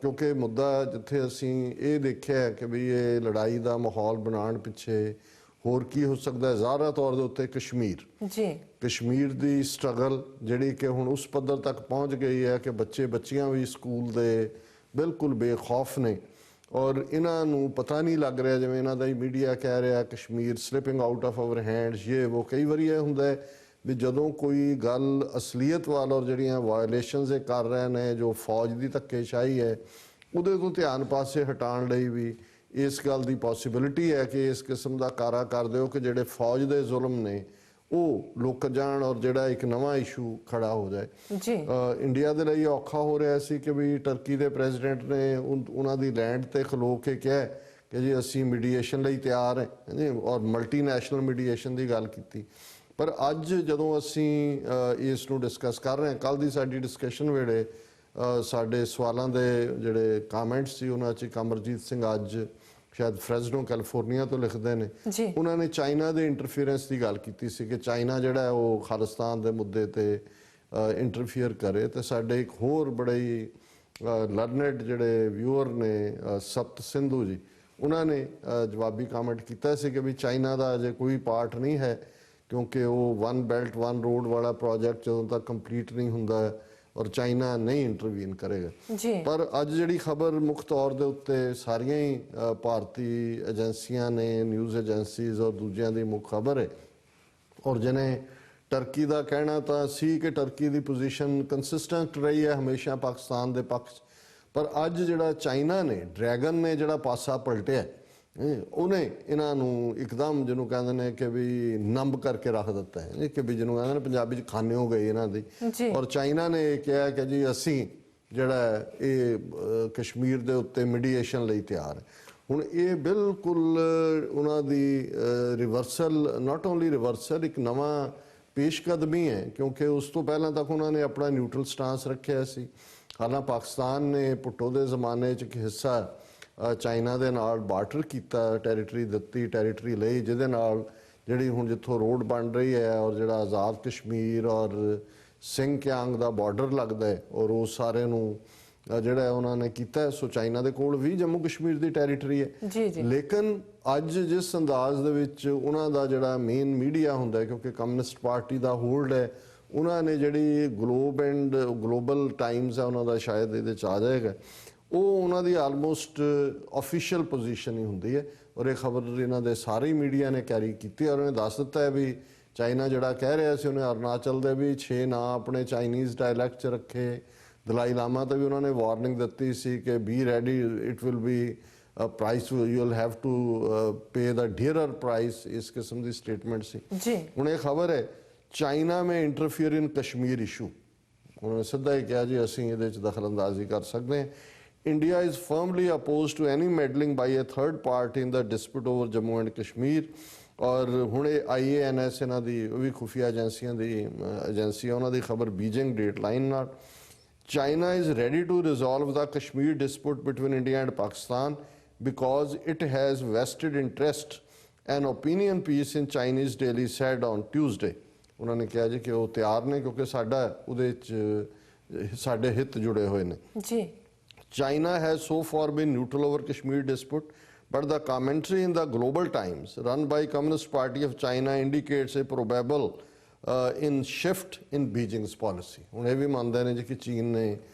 ਕਿਉਂਕਿ ਮੁੱਦਾ ਜਿੱਥੇ ਅਸੀਂ ਇਹ ਦੇਖਿਆ ਕਿ ਵੀ ਇਹ ਲੜਾਈ ਦਾ ਮਾਹੌਲ ਬਣਾਉਣ ਪਿੱਛੇ ਹੋਰ ਕੀ ਹੋ ਸਕਦਾ ਹੈ, ਜ਼ਾਹਰਾ ਤੌਰ ਦੇ ਉੱਤੇ ਕਸ਼ਮੀਰ ਦੀ ਸਟਰਗਲ ਜਿਹੜੀ ਕਿ ਹੁਣ ਉਸ ਪੱਧਰ ਤੱਕ ਪਹੁੰਚ ਗਈ ਹੈ ਕਿ ਬੱਚੇ ਬੱਚੀਆਂ ਵੀ ਸਕੂਲ ਦੇ ਬਿਲਕੁਲ ਬੇਖੌਫ ਨੇ, ਔਰ ਇਹਨਾਂ ਨੂੰ ਪਤਾ ਨਹੀਂ ਲੱਗ ਰਿਹਾ, ਜਿਵੇਂ ਇਹਨਾਂ ਦਾ ਹੀ ਮੀਡੀਆ ਕਹਿ ਰਿਹਾ Kashmir slipping out of hour hands, ਉਹ ਕਈ ਵਾਰੀ ਇਹ ਹੁੰਦਾ ਹੈ ਵੀ ਜਦੋਂ ਕੋਈ ਗੱਲ ਅਸਲੀਅਤ ਵੱਲ, ਔਰ ਜਿਹੜੀਆਂ ਵਾਇਲੇਸ਼ਨਸ ਇਹ ਕਰ ਰਹੇ ਨੇ, ਜੋ ਫੌਜ ਦੀ ਧੱਕੇਸ਼ਾਹੀ ਹੈ, ਉਹਦੇ ਤੋਂ ਧਿਆਨ ਪਾਸੇ ਹਟਾਉਣ ਲਈ ਵੀ ਇਸ ਗੱਲ ਦੀ ਪੋਸੀਬਿਲਿਟੀ ਹੈ ਕਿ ਇਸ ਕਿਸਮ ਦਾ ਕਾਰਾ ਕਰ ਦਿਓ ਕਿ ਜਿਹੜੇ ਫੌਜ ਦੇ ਜ਼ੁਲਮ ਨੇ ਉਹ ਲੁਕ ਜਾਣ ਔਰ ਜਿਹੜਾ ਇੱਕ ਨਵਾਂ ਇਸ਼ੂ ਖੜਾ ਹੋ ਜਾਏ। ਜੀ ਇੰਡੀਆ ਦੇ ਲਈ ਔਖਾ ਹੋ ਰਿਹਾ ਸੀ ਕਿ ਵੀ ਟਰਕੀ ਦੇ ਪ੍ਰੈਜ਼ੀਡੈਂਟ ਨੇ ਉਹਨਾਂ ਦੀ ਲੈਂਡ ਤੇ ਖਲੋ ਕੇ ਕਿਹਾ ਕਿ ਜੀ ਅਸੀਂ ਮੀਡੀਏਸ਼ਨ ਲਈ ਤਿਆਰ ਹਾਂ ਔਰ ਮਲਟੀਨੈਸ਼ਨਲ ਮੀਡੀਏਸ਼ਨ ਦੀ ਗੱਲ ਕੀਤੀ। ਪਰ ਅੱਜ ਜਦੋਂ ਅਸੀਂ ਇਸ ਨੂੰ ਡਿਸਕਸ ਕਰ ਰਹੇ ਹਾਂ, ਕੱਲ ਦੀ ਸਾਡੀ ਡਿਸਕਸ਼ਨ ਵੇਲੇ ਸਾਡੇ ਸਵਾਲਾਂ ਦੇ ਜਿਹੜੇ ਕਮੈਂਟਸ ਸੀ ਉਹਨਾਂ 'ਚ ਅਮਰਜੀਤ ਸਿੰਘ ਅੱਜ ਸ਼ਾਇਦ ਫ੍ਰੈਜ਼ਨੋ ਕੈਲੀਫੋਰਨੀਆ ਤੋਂ ਲਿਖਦੇ ਨੇ, ਉਹਨਾਂ ਨੇ ਚਾਈਨਾ ਦੇ ਇੰਟਰਫੀਅਰੈਂਸ ਦੀ ਗੱਲ ਕੀਤੀ ਸੀ ਕਿ ਚਾਈਨਾ ਜਿਹੜਾ ਹੈ ਉਹ ਖਾਲਿਸਤਾਨ ਦੇ ਮੁੱਦੇ ਤੇ ਇੰਟਰਫੀਅਰ ਕਰੇ। ਤੇ ਸਾਡੇ ਇੱਕ ਹੋਰ ਬੜੇ ਹੀ ਲਰਨਡ ਜਿਹੜੇ ਵਿਊਅਰ ਨੇ ਸਪਤ ਸਿੰਧੂ ਜੀ, ਉਹਨਾਂ ਨੇ ਜਵਾਬੀ ਕਮੈਂਟ ਕੀਤਾ ਸੀ ਕਿ ਵੀ ਚਾਈਨਾ ਦਾ ਅਜੇ ਕੋਈ ਪਾਰਟ ਨਹੀਂ ਹੈ ਕਿਉਂਕਿ ਉਹ ਵਨ ਬੈਲਟ ਵਨ ਰੋਡ ਵਾਲਾ ਪ੍ਰੋਜੈਕਟ ਜਦੋਂ ਤੱਕ ਕੰਪਲੀਟ ਨਹੀਂ ਹੁੰਦਾ ਔਰ ਚਾਈਨਾ ਨਹੀਂ ਇੰਟਰਵੀਨ ਕਰੇਗਾ। ਪਰ ਅੱਜ ਜਿਹੜੀ ਖਬਰ ਮੁੱਖ ਤੌਰ ਦੇ ਉੱਤੇ ਸਾਰੀਆਂ ਹੀ ਭਾਰਤੀ ਏਜੰਸੀਆਂ ਨੇ, ਨਿਊਜ਼ ਏਜੰਸੀਜ਼ ਔਰ ਦੂਜਿਆਂ ਦੀ ਮੁੱਖ ਖਬਰ ਹੈ। ਔਰ ਜਿਹਨੇ ਟਰਕੀ ਦਾ ਕਹਿਣਾ ਤਾਂ ਸੀ ਕਿ ਟਰਕੀ ਦੀ ਪੋਜੀਸ਼ਨ ਕੰਸਿਸਟੈਂਟ ਰਹੀ ਹੈ ਹਮੇਸ਼ਾ ਪਾਕਿਸਤਾਨ ਦੇ ਪੱਖ 'ਚ, ਪਰ ਅੱਜ ਜਿਹੜਾ ਚਾਈਨਾ ਨੇ, ਡਰੈਗਨ ਨੇ ਜਿਹੜਾ ਪਾਸਾ ਪਲਟਿਆ, ਉਹਨੇ ਇਹਨਾਂ ਨੂੰ ਇੱਕਦਮ ਜਿਹਨੂੰ ਕਹਿੰਦੇ ਨੇ ਕਿ ਵੀ ਨੰਬ ਕਰਕੇ ਰੱਖ ਦਿੱਤਾ ਹੈ ਕਿ ਵੀ ਜਿਹਨੂੰ ਕਹਿੰਦੇ ਨੇ ਪੰਜਾਬੀ 'ਚ ਖਾਨੇ ਹੋ ਗਏ ਇਹਨਾਂ ਦੀ। ਔਰ ਚਾਈਨਾ ਨੇ ਕਿਹਾ ਕਿ ਜੀ ਅਸੀਂ ਜਿਹੜਾ ਇਹ ਕਸ਼ਮੀਰ ਦੇ ਉੱਤੇ ਮੀਡੀਏਸ਼ਨ ਲਈ ਤਿਆਰ ਹੈ। ਹੁਣ ਇਹ ਬਿਲਕੁਲ ਉਹਨਾਂ ਦੀ ਰਿਵਰਸਲ, ਨਾਟ ਓਨਲੀ ਰਿਵਰਸਲ, ਇੱਕ ਨਵਾਂ ਪੇਸ਼ਕਦਮੀ ਹੈ ਕਿਉਂਕਿ ਉਸ ਤੋਂ ਪਹਿਲਾਂ ਤੱਕ ਉਹਨਾਂ ਨੇ ਆਪਣਾ ਨਿਊਟਰਲ ਸਟਾਂਸ ਰੱਖਿਆ ਸੀ। ਹਾਲਾਂਕਿ ਪਾਕਿਸਤਾਨ ਨੇ ਭੁੱਟੋ ਦੇ ਜ਼ਮਾਨੇ 'ਚ ਇੱਕ ਹਿੱਸਾ ਚਾਈਨਾ ਦੇ ਨਾਲ ਬਾਰਟਰ ਕੀਤਾ, ਟੈਰੀਟਰੀ ਦਿੱਤੀ, ਟੈਰੀਟਰੀ ਲਈ, ਜਿਹਦੇ ਨਾਲ ਜਿਹੜੀ ਹੁਣ ਜਿੱਥੋਂ ਰੋਡ ਬਣ ਰਹੀ ਹੈ ਔਰ ਜਿਹੜਾ ਆਜ਼ਾਦ ਕਸ਼ਮੀਰ ਔਰ ਸਿੰਗਕਿਆਂਗ ਦਾ ਬਾਰਡਰ ਲੱਗਦਾ ਹੈ ਔਰ ਉਹ ਸਾਰੇ ਨੂੰ ਜਿਹੜਾ ਉਹਨਾਂ ਨੇ ਕੀਤਾ। ਸੋ ਚਾਈਨਾ ਦੇ ਕੋਲ ਵੀ ਜੰਮੂ ਕਸ਼ਮੀਰ ਦੀ ਟੈਰੀਟਰੀ ਹੈ। ਲੇਕਿਨ ਅੱਜ ਜਿਸ ਅੰਦਾਜ਼ ਦੇ ਵਿੱਚ ਉਹਨਾਂ ਦਾ ਜਿਹੜਾ ਮੇਨ ਮੀਡੀਆ ਹੁੰਦਾ, ਕਿਉਂਕਿ ਕਮਿਊਨਿਸਟ ਪਾਰਟੀ ਦਾ ਹੋਲਡ ਹੈ, ਉਹਨਾਂ ਨੇ ਜਿਹੜੀ ਗਲੋਬਲ ਟਾਈਮਸ ਹੈ ਉਹਨਾਂ ਦਾ ਸ਼ਾਇਦ ਇਹਦੇ 'ਚ ਆ ਜਾਏਗਾ, ਉਹ ਉਹਨਾਂ ਦੀ ਆਲਮੋਸਟ ਆਫੀਸ਼ੀਅਲ ਪੋਜੀਸ਼ਨ ਹੀ ਹੁੰਦੀ ਹੈ। ਔਰ ਇਹ ਖਬਰ ਇਹਨਾਂ ਦੇ ਸਾਰੇ ਮੀਡੀਆ ਨੇ ਕੈਰੀ ਕੀਤੀ ਔਰ ਉਹਨੇ ਦੱਸ ਦਿੱਤਾ ਹੈ ਵੀ ਚਾਈਨਾ ਜਿਹੜਾ ਕਹਿ ਰਿਹਾ ਸੀ ਉਹਨੇ ਅਰੁਣਾਚਲ ਦੇ ਵੀ 6 ਨਾਂ ਆਪਣੇ ਚਾਈਨੀਜ਼ ਡਾਇਲੈਕਟ 'ਚ ਰੱਖੇ। ਦਲਾਈ ਲਾਮਾ ਤੇ ਵੀ ਉਹਨਾਂ ਨੇ ਵਾਰਨਿੰਗ ਦਿੱਤੀ ਸੀ ਕਿ be ready, it will be price, you will have to pay the dearer price, ਇਸ ਕਿਸਮ ਦੀ ਸਟੇਟਮੈਂਟ ਸੀ। ਹੁਣ ਇਹ ਖਬਰ ਹੈ China may interfere in Kashmir issue, ਉਹਨੇ ਸਿੱਧਾ ਹੀ ਕਿਹਾ ਜੀ ਅਸੀਂ ਇਹਦੇ 'ਚ ਦਖਲਅੰਦਾਜ਼ੀ ਕਰ ਸਕਦੇ ਹਾਂ। India is firmly opposed to any meddling by a third party in the dispute over Jammu and Kashmir। ਔਰ ਹੁਣ ਇਹ IANS ਇਹਨਾਂ ਦੀ ਉਹ ਵੀ ਖੁਫੀਆ ਏਜੰਸੀਆਂ ਦੀ ਏਜੰਸੀ, ਉਹਨਾਂ ਦੀ ਖਬਰ ਬੀਜਿੰਗ ਡੇਟਲਾਈਨ ਨਾਲ, China is ready to resolve the Kashmir dispute between India and Pakistan because it has vested interest, an opinion piece in Chinese Daily said on Tuesday। ਉਹਨਾਂ ਨੇ ਕਿਹਾ ਜੀ ਕਿ ਉਹ ਤਿਆਰ ਨੇ ਕਿਉਂਕਿ ਸਾਡਾ ਉਹਦੇ 'ਚ ਸਾਡੇ ਹਿੱਤ ਜੁੜੇ ਹੋਏ ਨੇ ਜੀ। China has so far been neutral over Kashmir dispute, but the commentary in the Global Times run by Communist Party of China indicates a probable in shift in Beijing's policy। ਹੁਣ ਇਹ ਵੀ ਮੰਨਦੇ ਨੇ ਜੀ ਕਿ ਚੀਨ ਨੇ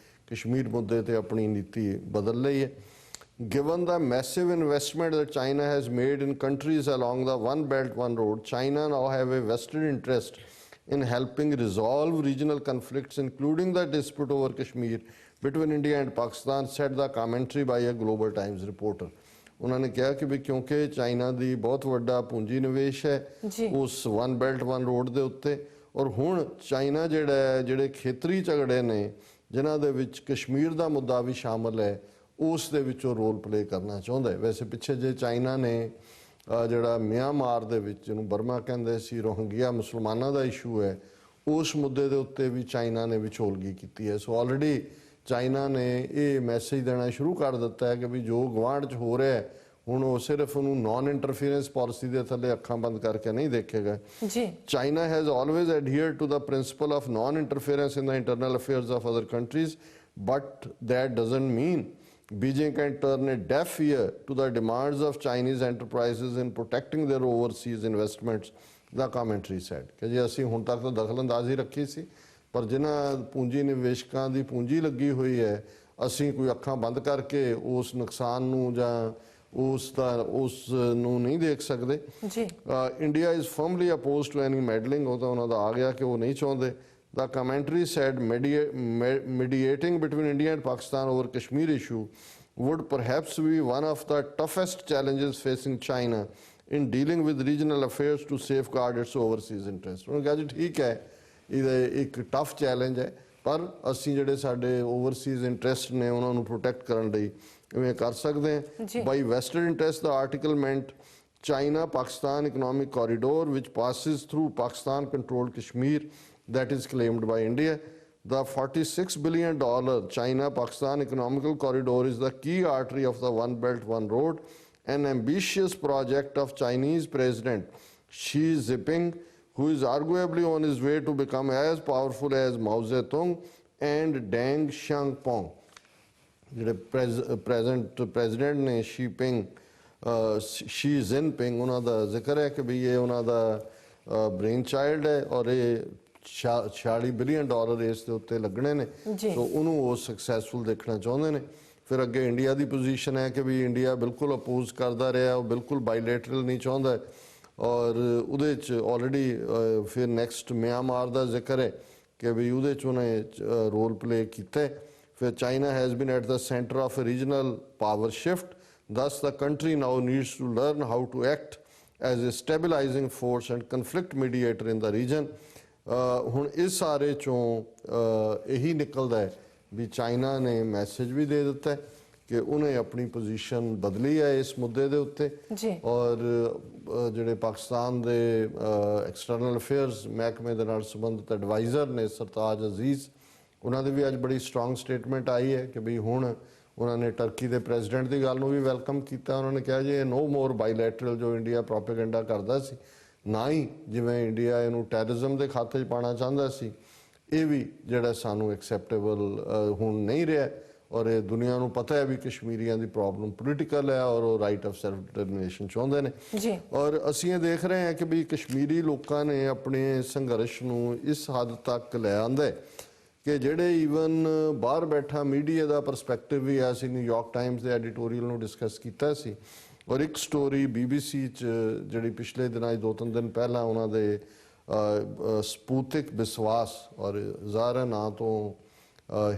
ਕਸ਼ਮੀਰ ਮੁੱਦੇ ਤੇ ਆਪਣੀ ਨੀਤੀ ਬਦਲ ਲਈ ਹੈ। Given the massive investment that China has made in countries along the One Belt One Road, China now have a vested interest in helping resolve regional conflicts, including the dispute over Kashmir between India and Pakistan, said the commentary by a Global Times reporter। ਉਹਨਾਂ ਨੇ ਕਿਹਾ ਕਿ ਵੀ ਕਿਉਂਕਿ China ਦੀ ਬਹੁਤ ਵੱਡਾ ਪੂੰਜੀ ਨਿਵੇਸ਼ ਹੈ ਉਸ ਵਨ ਬੈਲਟ ਵਨ ਰੋਡ ਦੇ ਉੱਤੇ, ਔਰ ਹੁਣ ਚਾਈਨਾ ਜਿਹੜੇ ਖੇਤਰੀ ਝਗੜੇ ਨੇ ਜਿਨ੍ਹਾਂ ਦੇ ਵਿੱਚ ਕਸ਼ਮੀਰ ਦਾ ਮੁੱਦਾ ਵੀ ਸ਼ਾਮਲ ਹੈ, ਉਸ ਦੇ ਵਿੱਚ ਉਹ ਰੋਲ ਪਲੇ ਕਰਨਾ ਚਾਹੁੰਦਾ ਹੈ। ਵੈਸੇ ਪਿੱਛੇ ਜੇ ਚਾਈਨਾ ਨੇ ਜਿਹੜਾ ਮਿਆਂਮਾਰ ਦੇ ਵਿੱਚ, ਜਿਹਨੂੰ ਬਰਮਾ ਕਹਿੰਦੇ ਸੀ, ਰੋਹਿੰਗਿਆ ਮੁਸਲਮਾਨਾਂ ਦਾ ਇਸ਼ੂ ਹੈ, ਉਸ ਮੁੱਦੇ ਦੇ ਉੱਤੇ ਵੀ ਚਾਈਨਾ ਨੇ ਵਿਚੋਲਗੀ ਕੀਤੀ ਹੈ। ਸੋ ਆਲਰੇਡੀ ਚਾਈਨਾ ਨੇ ਇਹ ਮੈਸੇਜ ਦੇਣਾ ਸ਼ੁਰੂ ਕਰ ਦਿੱਤਾ ਹੈ ਕਿ ਵੀ ਜੋ ਗੁਆਂਢ 'ਚ ਹੋ ਰਿਹਾ ਹੈ ਹੁਣ ਉਹ ਸਿਰਫ ਉਹਨੂੰ ਨਾਨ ਇੰਟਰਫੀਅਰੈਂਸ ਪਾਲਿਸੀ ਦੇ ਥੱਲੇ ਅੱਖਾਂ ਬੰਦ ਕਰਕੇ ਨਹੀਂ ਦੇਖੇਗਾ। China has always adhered to the principle of non interference in the internal affairs of other countries, but that doesn't mean Beijing can turn a deaf ear to the demands of Chinese enterprises in protecting their overseas investments, the commentary said। ਕਿ ਜੀ ਅਸੀਂ ਹੁਣ ਤੱਕ ਤਾਂ ਦਖਲਅੰਦਾਜ਼ੀ ਰੱਖੀ ਸੀ, ਪਰ ਜਿਨ੍ਹਾਂ ਪੂੰਜੀ ਨਿਵੇਸ਼ਕਾਂ ਦੀ ਪੂੰਜੀ ਲੱਗੀ ਹੋਈ ਹੈ ਅਸੀਂ ਕੋਈ ਅੱਖਾਂ ਬੰਦ ਕਰਕੇ ਉਸ ਨੁਕਸਾਨ ਨੂੰ ਜਾਂ ਉਸ ਨੂੰ ਨਹੀਂ ਦੇਖ ਸਕਦੇ। India is firmly opposed to any meddling, ਉਹ ਤਾਂ ਉਹਨਾਂ ਦਾ ਆ ਗਿਆ ਕਿ ਉਹ ਨਹੀਂ ਚਾਹੁੰਦੇ। The commentary said mediating between India and Pakistan over Kashmir issue would perhaps be one of the toughest challenges facing China in dealing with regional affairs to safeguard its overseas interests। ਉਹਨੇ ਕਿਹਾ ਜੀ ਠੀਕ ਹੈ, ਇਹ ਇੱਕ tough challenge ਹੈ, ਪਰ ਅਸੀਂ ਜਿਹੜੇ ਸਾਡੇ ਓਵਰਸੀਜ਼ ਇੰਟਰਸਟ ਨੇ ਉਹਨਾਂ ਨੂੰ ਪ੍ਰੋਟੈਕਟ ਕਰਨ ਲਈ ਇਵੇਂ ਕਰ ਸਕਦੇ ਹਾਂ। By western interest the article ਮੈਂਟ China Pakistan economic corridor which passes through Pakistan controlled Kashmir that is claimed by India। The $46 billion China Pakistan economical corridor is the key artery of the One Belt One Road, an ambitious project of Chinese President Xi Jinping, who is arguably on his way to become as powerful as Mao Zedong and Deng Xiaoping। ਜਿਹੜੇ president ਨੇ Shri Jinping, ਉਹਨਾਂ ਦਾ ਜ਼ਿਕਰ ਹੈ ਕਿ ਵੀ ਇਹ ਉਹਨਾਂ ਦਾ brain child ਹੈ ਔਰ ਇਹ $46 ਬਿਲੀਅਨ ਇਸ ਦੇ ਉੱਤੇ ਲੱਗਣੇ ਨੇ, ਸੋ ਉਹਨੂੰ ਉਹ ਸਕਸੈਸਫੁਲ ਦੇਖਣਾ ਚਾਹੁੰਦੇ ਨੇ। ਫਿਰ ਅੱਗੇ ਇੰਡੀਆ ਦੀ ਪੋਜੀਸ਼ਨ ਹੈ ਕਿ ਵੀ ਇੰਡੀਆ ਬਿਲਕੁਲ ਅਪੋਜ਼ ਕਰਦਾ ਰਿਹਾ, ਉਹ ਬਿਲਕੁਲ ਬਾਈਲੇਟਰਲ ਨਹੀਂ ਚਾਹੁੰਦਾ ਔਰ ਉਹਦੇ 'ਚ ਆਲਰੇਡੀ ਫਿਰ ਨੈਕਸਟ ਮਿਆਂਮਾਰ ਦਾ ਜ਼ਿਕਰ ਹੈ ਕਿ ਵੀ ਉਹਦੇ 'ਚ ਉਹਨੇ ਰੋਲ ਪਲੇ ਕੀਤਾ। ਫਿਰ China has been at the centre of a regional power shift, thus the country now needs to learn how to act as a stabilizing force and conflict mediator in the region। ਹੁਣ ਇਸ ਸਾਰੇ ਚੋਂ ਇਹੀ ਨਿਕਲਦਾ ਹੈ ਵੀ China ਨੇ message ਵੀ ਦੇ ਦਿੱਤਾ ਹੈ ਕਿ ਉਹਨੇ ਆਪਣੀ ਪੋਜੀਸ਼ਨ ਬਦਲੀ ਹੈ ਇਸ ਮੁੱਦੇ ਦੇ ਉੱਤੇ ਔਰ ਜਿਹੜੇ ਪਾਕਿਸਤਾਨ ਦੇ ਐਕਸਟਰਨਲ ਅਫੇਅਰਸ ਮਹਿਕਮੇ ਦੇ ਨਾਲ ਸੰਬੰਧਿਤ ਐਡਵਾਈਜ਼ਰ ਨੇ ਸਰਤਾਜ ਅਜ਼ੀਜ਼, ਉਹਨਾਂ ਦੀ ਵੀ ਅੱਜ ਬੜੀ ਸਟਰੋਂਗ ਸਟੇਟਮੈਂਟ ਆਈ ਹੈ ਕਿ ਵੀ ਹੁਣ ਉਹਨਾਂ ਨੇ ਟਰਕੀ ਦੇ ਪ੍ਰੈਜ਼ੀਡੈਂਟ ਦੀ ਗੱਲ ਨੂੰ ਵੀ ਵੈਲਕਮ ਕੀਤਾ। ਉਹਨਾਂ ਨੇ ਕਿਹਾ ਜੀ ਇਹ ਨੋ ਮੋਰ ਬਾਈਲੈਟਰਲ ਜੋ ਇੰਡੀਆ ਪ੍ਰੋਪੇਗੈਂਡਾ ਕਰਦਾ ਸੀ, ਨਾ ਹੀ ਜਿਵੇਂ ਇੰਡੀਆ ਇਹਨੂੰ ਟੈਰਰਿਜ਼ਮ ਦੇ ਖਾਤੇ 'ਚ ਪਾਉਣਾ ਚਾਹੁੰਦਾ ਸੀ, ਇਹ ਵੀ ਜਿਹੜਾ ਸਾਨੂੰ ਐਕਸੈਪਟੇਬਲ ਹੁਣ ਨਹੀਂ ਰਿਹਾ ਔਰ ਇਹ ਦੁਨੀਆ ਨੂੰ ਪਤਾ ਹੈ ਵੀ ਕਸ਼ਮੀਰੀਆਂ ਦੀ ਪ੍ਰੋਬਲਮ ਪੋਲੀਟੀਕਲ ਹੈ ਔਰ ਉਹ ਰਾਈਟ ਆਫ ਸੈਲਫ ਡਿਟਰਮੀਨੇਸ਼ਨ ਚਾਹੁੰਦੇ ਨੇ। ਔਰ ਅਸੀਂ ਇਹ ਦੇਖ ਰਹੇ ਹਾਂ ਕਿ ਵੀ ਕਸ਼ਮੀਰੀ ਲੋਕਾਂ ਨੇ ਆਪਣੇ ਸੰਘਰਸ਼ ਨੂੰ ਇਸ ਹੱਦ ਤੱਕ ਲੈ ਆਂਦਾ ਕਿ ਜਿਹੜੇ ਈਵਨ ਬਾਹਰ ਬੈਠਾ ਮੀਡੀਆ ਦਾ ਪਰਸਪੈਕਟਿਵ ਵੀ ਆ, ਅਸੀਂ ਨਿਊਯਾਰਕ ਟਾਈਮਸ ਦੇ ਐਡੀਟੋਰੀਅਲ ਨੂੰ ਡਿਸਕਸ ਕੀਤਾ ਸੀ ਔਰ ਇੱਕ ਸਟੋਰੀ BBC 'ਚ ਜਿਹੜੀ ਪਿਛਲੇ ਦਿਨਾਂ 2-3 ਦਿਨ ਪਹਿਲਾਂ ਉਹਨਾਂ ਦੇ ਸਪੂਤਿਕ ਵਿਸ਼ਵਾਸ ਔਰ ਜ਼ਾਹਰਾ ਨਾਂ ਤੋਂ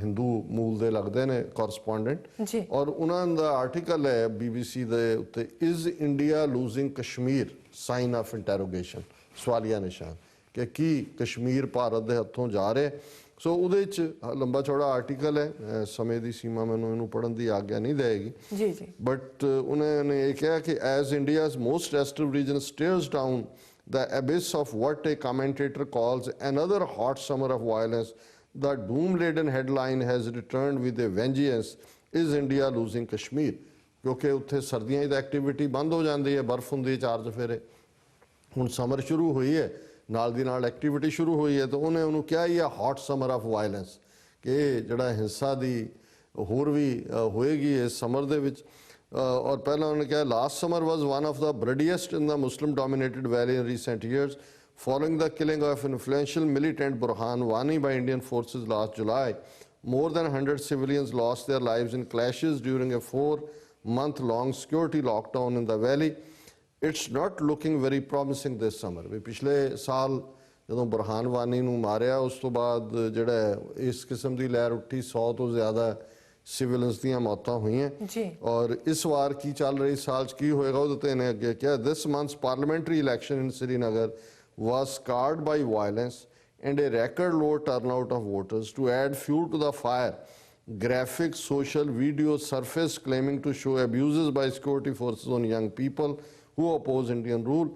ਹਿੰਦੂ ਮੂਲ ਦੇ ਲੱਗਦੇ ਨੇ ਕੋਰਸਪੋਂਡੈਂਟ, ਔਰ ਉਹਨਾਂ ਦਾ ਆਰਟੀਕਲ ਹੈ BBC ਦੇ ਉੱਤੇ, is India losing Kashmir sign of interrogation, ਸਵਾਲੀਆ ਨਿਸ਼ਾਨ, ਕਿ ਕੀ ਕਸ਼ਮੀਰ ਭਾਰਤ ਦੇ ਹੱਥੋਂ ਜਾ ਰਿਹਾ। ਸੋ ਉਹਦੇ 'ਚ ਲੰਬਾ ਚੌੜਾ ਆਰਟੀਕਲ ਹੈ, ਸਮੇਂ ਦੀ ਸੀਮਾ ਮੈਨੂੰ ਇਹਨੂੰ ਪੜ੍ਹਨ ਦੀ ਆਗਿਆ ਨਹੀਂ ਦੇਗੀ, ਬਟ ਉਹਨਾਂ ਨੇ ਇਹ ਕਿਹਾ ਕਿ as India's most restive region stares down the abyss of what a commentator calls another hot summer of violence, the doom-laden headline has returned with a vengeance, is India losing Kashmir? ਕਿਉਂਕਿ ਉੱਥੇ ਸਰਦੀਆਂ ਦੀ activity ਬੰਦ ਹੋ ਜਾਂਦੀ ਹੈ, ਬਰਫ਼ ਹੁੰਦੀ ਹੈ 4 ਚੁਫੇਰੇ, ਹੁਣ ਸਮਰ ਸ਼ੁਰੂ ਹੋਈ ਹੈ, ਨਾਲ ਦੀ ਨਾਲ ਐਕਟੀਵਿਟੀ ਸ਼ੁਰੂ ਹੋਈ ਹੈ, ਤਾਂ ਉਹਨੇ ਉਹਨੂੰ ਕਿਹਾ ਹੀ ਹੈ ਹੌਟ ਸਮਰ ਆਫ ਵਾਇਲੈਂਸ, ਕਿ ਜਿਹੜਾ ਹਿੰਸਾ ਦੀ ਹੋਰ ਵੀ ਹੋਏਗੀ ਇਸ ਸਮਰ ਦੇ ਵਿੱਚ। ਔਰ ਪਹਿਲਾਂ ਉਹਨੇ ਕਿਹਾ last summer was one of the bloodiest in the Muslim dominated valley in recent years following the killing of influential militant Burhan Wani by Indian forces last July. More than 100 civilians lost their lives in clashes during a 4-month-long security lockdown in the valley. It's not looking very promising this summer. ਵੀ ਪਿਛਲੇ ਸਾਲ ਜਦੋਂ ਬੁਰਹਾਨ ਵਾਨੀ ਨੂੰ ਮਾਰਿਆ ਉਸ ਤੋਂ ਬਾਅਦ ਜਿਹੜਾ ਇਸ ਕਿਸਮ ਦੀ ਲਹਿਰ ਉੱਠੀ, 100 ਤੋਂ ਜ਼ਿਆਦਾ ਸਿਵਿਲਨਸ ਦੀਆਂ ਮੌਤਾਂ ਹੋਈਆਂ ਔਰ ਇਸ ਵਾਰ ਕੀ ਚੱਲ ਰਹੀ ਸਾਲ 'ਚ ਕੀ ਹੋਏਗਾ ਉਹਦੇ ਤੇ ਇਹਨੇ ਅੱਗੇ ਕਿਹਾ this month's parliamentary election in Srinagar was scarred by violence and a record low turnout of voters. To add fuel to the fire, graphic social videos surfaced claiming to show abuses by security forces on young people who oppose Indian rule.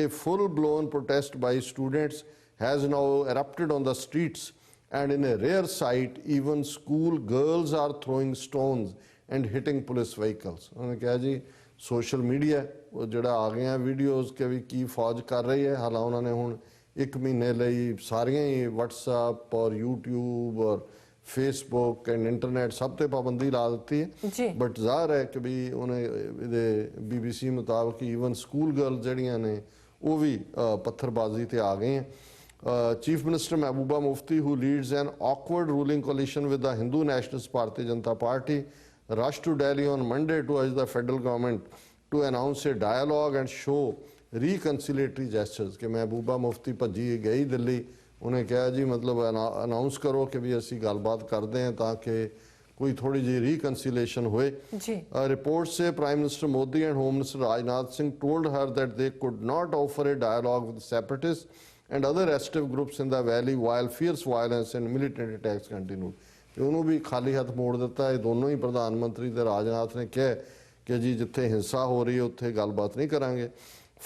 A full-blown protest by students has now erupted on the streets, and in a rare sight, even school girls are throwing stones and hitting police vehicles. उन्होंने कहा जी social media वो ਜਿਹੜਾ ਆ ਗਈਆਂ videos ਕਿ ਵੀ ਕੀ ਫੌਜ ਕਰ ਰਹੀ ਹੈ, ਹਾਲਾਂ ਉਹਨਾਂ ਨੇ ਹੁਣ 1 ਮਹੀਨੇ ਲਈ ਸਾਰੀਆਂ ਹੀ WhatsApp ਔਰ YouTube ਔਰ Facebook ਐਂਡ ਇੰਟਰਨੈਟ ਸਭ ਤੇ ਪਾਬੰਦੀ ਲਾ ਦਿੱਤੀ ਹੈ, ਬਟ ਜ਼ਾਹਰ ਹੈ ਕਿ ਵੀ ਉਹਨੇ ਇਹਦੇ BBC ਮੁਤਾਬਕ ਈਵਨ ਸਕੂਲ ਗਰਲ ਜਿਹੜੀਆਂ ਨੇ ਉਹ ਵੀ ਪੱਥਰਬਾਜ਼ੀ ਤੇ ਆ ਗਏ हैं। Chief Minister Mehbooba Mufti, who leads an awkward ruling coalition with the Hindu Nationalist Party Janata Party, rushed to Delhi on Monday to urge the federal government to announce a dialogue and show reconciliatory gestures. कि महबूबा मुफ्ती भजी गई दिल्ली, उन्हें कहा जी मतलब announce करो कि भी असी गलबात करते हैं ताकि कोई थोड़ी जी रिकनसिलेशन हुए। जी Reports say Prime Minister Modi and Home Minister Rajnath Singh told her that they could not offer a dialogue with separatists and other restive groups in the valley while fierce violence and militant attacks continued। ਉਹਨੂੰ ਵੀ ਖਾਲੀ ਹੱਥ ਮੋੜ ਦਿੱਤਾ। ਇਹ ਦੋਨੋਂ ਹੀ ਪ੍ਰਧਾਨ ਮੰਤਰੀ ਤੇ ਰਾਜਨਾਥ ਨੇ ਕਿਹਾ ਕਿ ਜੀ ਜਿੱਥੇ ਹਿੰਸਾ ਹੋ ਰਹੀ ਹੈ ਉੱਥੇ ਗੱਲਬਾਤ ਨਹੀਂ ਕਰਾਂਗੇ।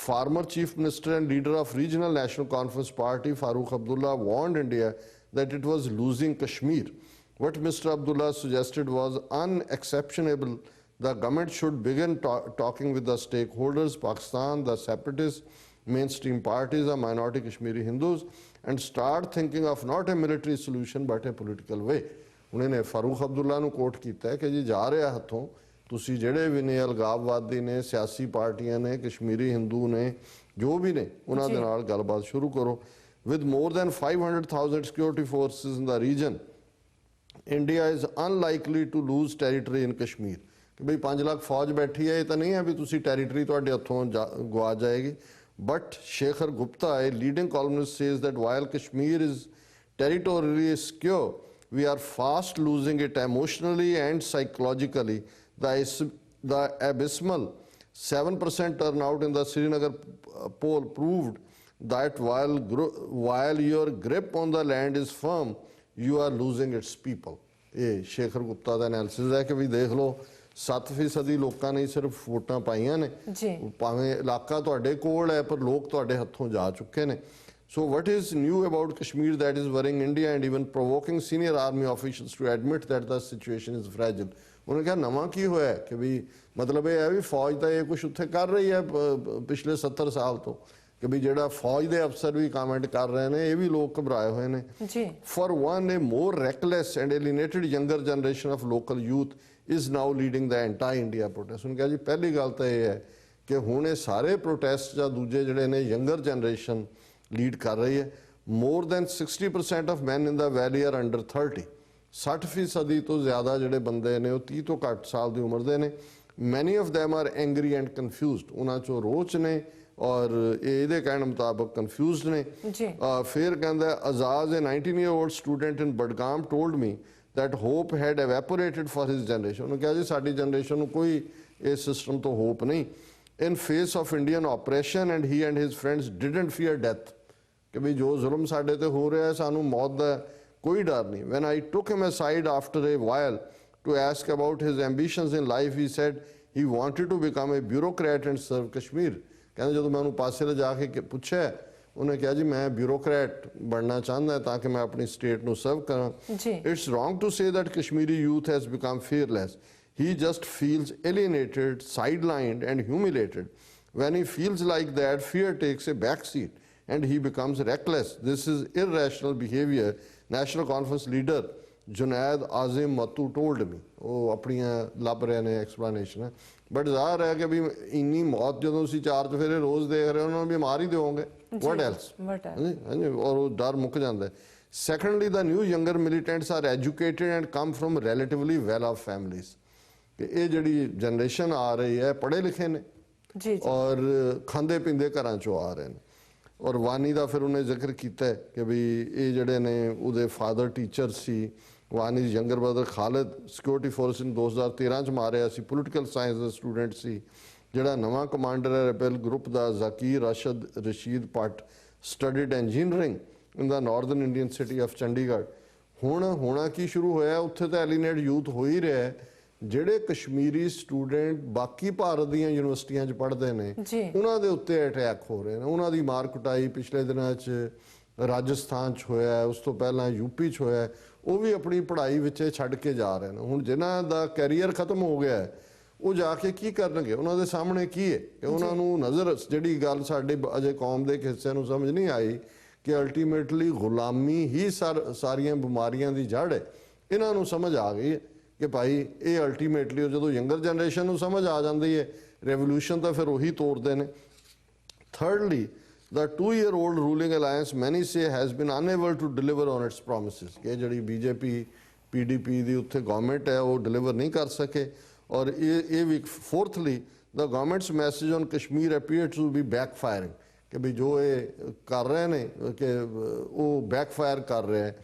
Former Chief Minister and leader of Regional National Conference Party Farooq Abdullah warned India that it was losing Kashmir. What Mr. Abdullah suggested was unexceptionable. The government should begin talking with the stakeholders, Pakistan, the separatists, mainstream parties, the minority Kashmiri Hindus, and start thinking of not a military solution but a political way। उन्होंने फारूक अब्दुल्ला ਨੂੰ ਕੋਟ ਕੀਤਾ ਹੈ ਕਿ ਜੀ ਜਾ ਰਿਹਾ ਹੱਥੋਂ ਤੁਸੀਂ ਜਿਹੜੇ ਵੀ ਨੇ ਅਲਗਾਵਵਾਦੀ ਨੇ ਸਿਆਸੀ ਪਾਰਟੀਆਂ ਨੇ ਕਸ਼ਮੀਰੀ ਹਿੰਦੂ ਨੇ ਜੋ ਵੀ ਨੇ ਉਹਨਾਂ ਦੇ ਨਾਲ ਗੱਲਬਾਤ ਸ਼ੁਰੂ ਕਰੋ। With more than 500,000 security forces in the region, India is unlikely to lose territory in Kashmir। ਕਿ ਬਈ 5 ਲੱਖ ਫੌਜ ਬੈਠੀ ਹੈ ਇਹ ਤਾਂ ਨਹੀਂ ਹੈ ਵੀ ਤੁਸੀਂ ਟੈਰੀਟਰੀ ਤੁਹਾਡੇ ਹੱਥੋਂ ਗਵਾ ਜਾਏਗੀ। But Shekhar Gupta, a leading columnist, says that while Kashmir is territorially secure, we are fast losing it emotionally and psychologically। The abysmal 7% turnout in the Srinagar poll proved that while your grip on the land is firm, you are losing its people। ਇਹ ਸ਼ੇਖਰ ਗੁਪਤਾ ਦਾ analysis ਹੈ ਕਿ ਵੀ ਦੇਖ ਲਓ 7% ਲੋਕਾਂ ਨੇ ਸਿਰਫ ਵੋਟਾਂ ਪਾਈਆਂ ਨੇ ਭਾਵੇਂ ਇਲਾਕਾ ਤੁਹਾਡੇ ਕੋਲ ਹੈ ਪਰ ਲੋਕ ਤੁਹਾਡੇ ਹੱਥੋਂ ਜਾ ਚੁੱਕੇ ਨੇ। So what is new about Kashmir that is worrying India and even provoking senior army officials to admit that the situation is fragile? ਉਹਨੇ ਕਿਹਾ ਨਵਾਂ ਕੀ ਹੋਇਆ ਕਿ ਵੀ ਮਤਲਬ ਇਹ ਹੈ ਵੀ ਫੌਜ ਤਾਂ ਇਹ ਕੁਛ ਉੱਥੇ ਕਰ ਰਹੀ ਹੈ ਪਿਛਲੇ 70 ਸਾਲ ਤੋਂ ਕਿ ਵੀ ਜਿਹੜਾ ਫੌਜ ਦੇ ਅਫਸਰ ਵੀ ਕਮੈਂਟ ਕਰ ਰਹੇ ਨੇ ਇਹ ਵੀ ਲੋਕ ਘਬਰਾਏ ਹੋਏ ਨੇ। For one, a more reckless and alienated younger generation of local youth is now leading the anti-India protest। ਉਹਨੇ ਕਿਹਾ ਜੀ ਪਹਿਲੀ ਗੱਲ ਤਾਂ ਇਹ ਹੈ ਕਿ ਹੁਣ ਇਹ ਸਾਰੇ ਪ੍ਰੋਟੈਸਟ ਜਾਂ ਦੂਜੇ ਜਿਹੜੇ ਨੇ ਯੰਗਰ ਜਨਰੇਸ਼ਨ ਲੀਡ ਕਰ ਰਹੀ ਹੈ। More than 60% of men in the valley are under 30। 60% ਤੋਂ ਜ਼ਿਆਦਾ ਜਿਹੜੇ ਬੰਦੇ ਨੇ ਉਹ 30 ਤੋਂ ਘੱਟ ਸਾਲ ਦੀ ਉਮਰ ਦੇ ਨੇ। Many of them are angry and confused। ਉਹਨਾਂ ਚੋਂ ਰੋਚ ਨੇ ਔਰ ਇਹਦੇ ਕਹਿਣ ਮੁਤਾਬਕ ਕਨਫਿਊਜ਼ਡ ਨੇ। ਫਿਰ ਕਹਿੰਦਾ ਆਜ਼ਾਦ a 19-year-old student in Budgam told me that hope had evaporated for his generation। ਉਹਨੇ ਕਿਹਾ ਜੀ ਸਾਡੀ ਜਨਰੇਸ਼ਨ ਨੂੰ ਕੋਈ ਇਸ ਸਿਸਟਮ ਤੋਂ ਹੋਪ ਨਹੀਂ। In face of Indian oppression and he and his friends didn't fear death। ਕਿ ਵੀ ਜੋ ਜ਼ੁਲਮ ਸਾਡੇ ਤੇ ਹੋ ਰਿਹਾ ਸਾਨੂੰ ਮੌਤ ਦਾ ਕੋਈ ਡਰ ਨਹੀਂ। When I took him aside after a while to ask about his ambitions in life, he said he wanted to become a bureaucrat and serve Kashmir। ਕਹਿੰਦੇ ਜਦੋਂ ਮੈਂ ਉਹਨੂੰ ਪਾਸੇ ਲਿਜਾ ਕੇ ਪੁੱਛਿਆ ਉਹਨੇ ਕਿਹਾ ਜੀ ਮੈਂ ਬਿਊਰੋਕਰੈਟ ਬਣਨਾ ਚਾਹੁੰਦਾ ਤਾਂ ਕਿ ਮੈਂ ਆਪਣੀ ਸਟੇਟ ਨੂੰ ਸਰਵ ਕਰਾਂ। It's wrong to say that Kashmiri youth has become fearless। He just feels alienated, sidelined and humiliated। When he feels like that, fear takes a back seat and he becomes reckless। This is irrational behavior, National Conference leader Junaid Azim Mattu told me। ਉਹ ਆਪਣੀਆਂ ਲੱਭ ਰਹੇ ਨੇ explanation. But ਜ਼ਾਹਰ ਹੈ ਕਿ ਵੀ ਇੰਨੀ ਮੌਤ ਜਦੋਂ ਤੁਸੀਂ 4 ਚੁਫੇਰੇ ਰੋਜ਼ ਦੇਖ ਰਹੇ ਹੋ ਉਹਨਾਂ ਨੂੰ ਵੀ ਮਾਰ ਹੀ ਦਿਓਗੇ। What else? ਹਾਂਜੀ ਔਰ ਉਹ ਡਰ ਮੁੱਕ ਜਾਂਦਾ। Secondly, the new younger militants are educated and come from relatively well-off families। ਕਿ ਇਹ ਜਿਹੜੀ ਜਨਰੇਸ਼ਨ ਆ ਰਹੀ ਹੈ ਪੜ੍ਹੇ ਲਿਖੇ ਨੇ ਔਰ ਖਾਂਦੇ ਪੀਂਦੇ ਘਰਾਂ ਚੋਂ ਆ ਰਹੇ ਨੇ। ਔਰ ਵਾਨੀ ਦਾ ਫਿਰ ਉਹਨੇ ਜ਼ਿਕਰ ਕੀਤਾ ਕਿ ਵੀ ਇਹ ਜਿਹੜੇ ਨੇ ਉਹਦੇ ਫਾਦਰ ਟੀਚਰ ਸੀ। Wani younger brother Khalid security force ਨੂੰ 2013 ਚ ਮਾਰਿਆ ਸੀ। ਪੋਲੀਟੀਕਲ ਸਾਇੰਸ ਦਾ ਸਟੂਡੈਂਟ ਸੀ। ਜਿਹੜਾ ਨਵਾਂ ਕਮਾਂਡਰ ਹੈ ਰੈਬਲ ਗਰੁੱਪ ਦਾ Zakir Rashid Bhat studied engineering in the northern Indian city of Chandigarh. ਹੁਣ ਹੋਣਾ ਕੀ ਸ਼ੁਰੂ ਹੋਇਆ ਉੱਥੇ ਤਾਂ ਐਲੀਨੇਟ ਯੂਥ ਹੋ ਹੀ ਰਿਹਾ। ਜਿਹੜੇ ਕਸ਼ਮੀਰੀ ਸਟੂਡੈਂਟ ਬਾਕੀ ਭਾਰਤ ਦੀਆਂ ਯੂਨੀਵਰਸਿਟੀਆਂ 'ਚ ਪੜ੍ਹਦੇ ਨੇ ਉਹਨਾਂ ਦੇ ਉੱਤੇ ਅਟੈਕ ਹੋ ਰਹੇ ਨੇ। ਉਹਨਾਂ ਦੀ ਮਾਰ ਕੁਟਾਈ ਪਿਛਲੇ ਦਿਨਾਂ 'ਚ ਰਾਜਸਥਾਨ 'ਚ ਹੋਇਆ, ਉਸ ਤੋਂ ਪਹਿਲਾਂ ਯੂਪੀ 'ਚ ਹੋਇਆ। ਉਹ ਵੀ ਆਪਣੀ ਪੜ੍ਹਾਈ ਵਿੱਚ ਛੱਡ ਕੇ ਜਾ ਰਹੇ ਨੇ। ਹੁਣ ਜਿਨ੍ਹਾਂ ਦਾ ਕੈਰੀਅਰ ਖਤਮ ਹੋ ਗਿਆ ਉਹ ਜਾ ਕੇ ਕੀ ਕਰਨਗੇ? ਉਹਨਾਂ ਦੇ ਸਾਹਮਣੇ ਕੀ ਹੈ ਕਿ ਉਹਨਾਂ ਨੂੰ ਨਜ਼ਰ ਜਿਹੜੀ ਗੱਲ ਸਾਡੇ ਅਜੇ ਕੌਮ ਦੇ ਹਿੱਸੇ ਨੂੰ ਸਮਝ ਨਹੀਂ ਆਈ ਕਿ ਅਲਟੀਮੇਟਲੀ ਗੁਲਾਮੀ ਹੀ ਸਾਰੀਆਂ ਬਿਮਾਰੀਆਂ ਦੀ ਜੜ੍ਹ ਹੈ। ਇਹਨਾਂ ਨੂੰ ਸਮਝ ਆ ਗਈ ਹੈ ਕਿ ਭਾਈ ਇਹ ਅਲਟੀਮੇਟਲੀ ਜਦੋਂ ਯੰਗਰ ਜਨਰੇਸ਼ਨ ਨੂੰ ਸਮਝ ਆ ਜਾਂਦੀ ਹੈ ਰੈਵੋਲੂਸ਼ਨ ਤਾਂ ਫਿਰ ਉਹੀ ਤੋੜਦੇ ਨੇ। Thirdly, the 2-year-old ruling alliance many say has been unable to deliver on its promises। ਕਿ ਜਿਹੜੀ BJP PDP ਦੀ ਉੱਥੇ ਗਵਰਨਮੈਂਟ ਹੈ ਉਹ ਡਿਲੀਵਰ ਨਹੀਂ ਕਰ ਸਕੇ। ਔਰ ਇਹ ਵੀ fourthly, the government's message on Kashmir appears to be backfiring। ਕਿ ਵੀ ਜੋ ਇਹ ਕਰ ਰਹੇ ਨੇ ਕਿ ਉਹ ਬੈਕਫਾਇਰ ਕਰ ਰਿਹਾ ਹੈ,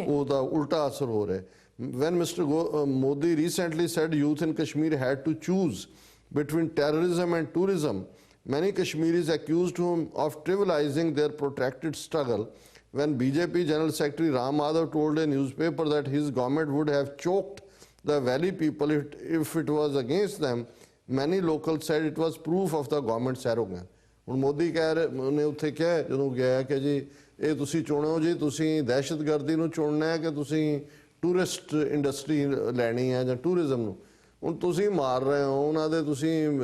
ਉਹਦਾ ਉਲਟਾ ਅਸਰ ਹੋ ਰਿਹਾ ਹੈ। when Modi recently said youth in Kashmir had to choose between terrorism and tourism, many Kashmiris accused him of trivializing their protracted struggle. When BJP General Secretary Ram Madhav told a newspaper that his government would have choked the valley people if it was against them, many locals said it was proof of the government's arrogance. ਹੁਣ ਮੋਦੀ ਕਹਿ ਰਹੇ ਨੇ ਉੱਥੇ ਕਿਹਾ ਜਦੋਂ ਗਿਆ ਕਿ ਜੀ ਇਹ ਤੁਸੀਂ ਚੁਣੋ ਜੀ, ਤੁਸੀਂ ਦਹਿਸ਼ਤਗਰਦੀ ਨੂੰ ਚੁਣਨਾ ਹੈ ਕਿ ਤੁਸੀਂ ਟੂਰਿਸਟ ਇੰਡਸਟਰੀ ਲੈਣੀ ਹੈ ਜਾਂ ਟੂਰਿਜ਼ਮ ਨੂੰ। ਹੁਣ ਤੁਸੀਂ ਮਾਰ ਰਹੇ ਹੋ ਉਹਨਾਂ ਦੇ, ਤੁਸੀਂ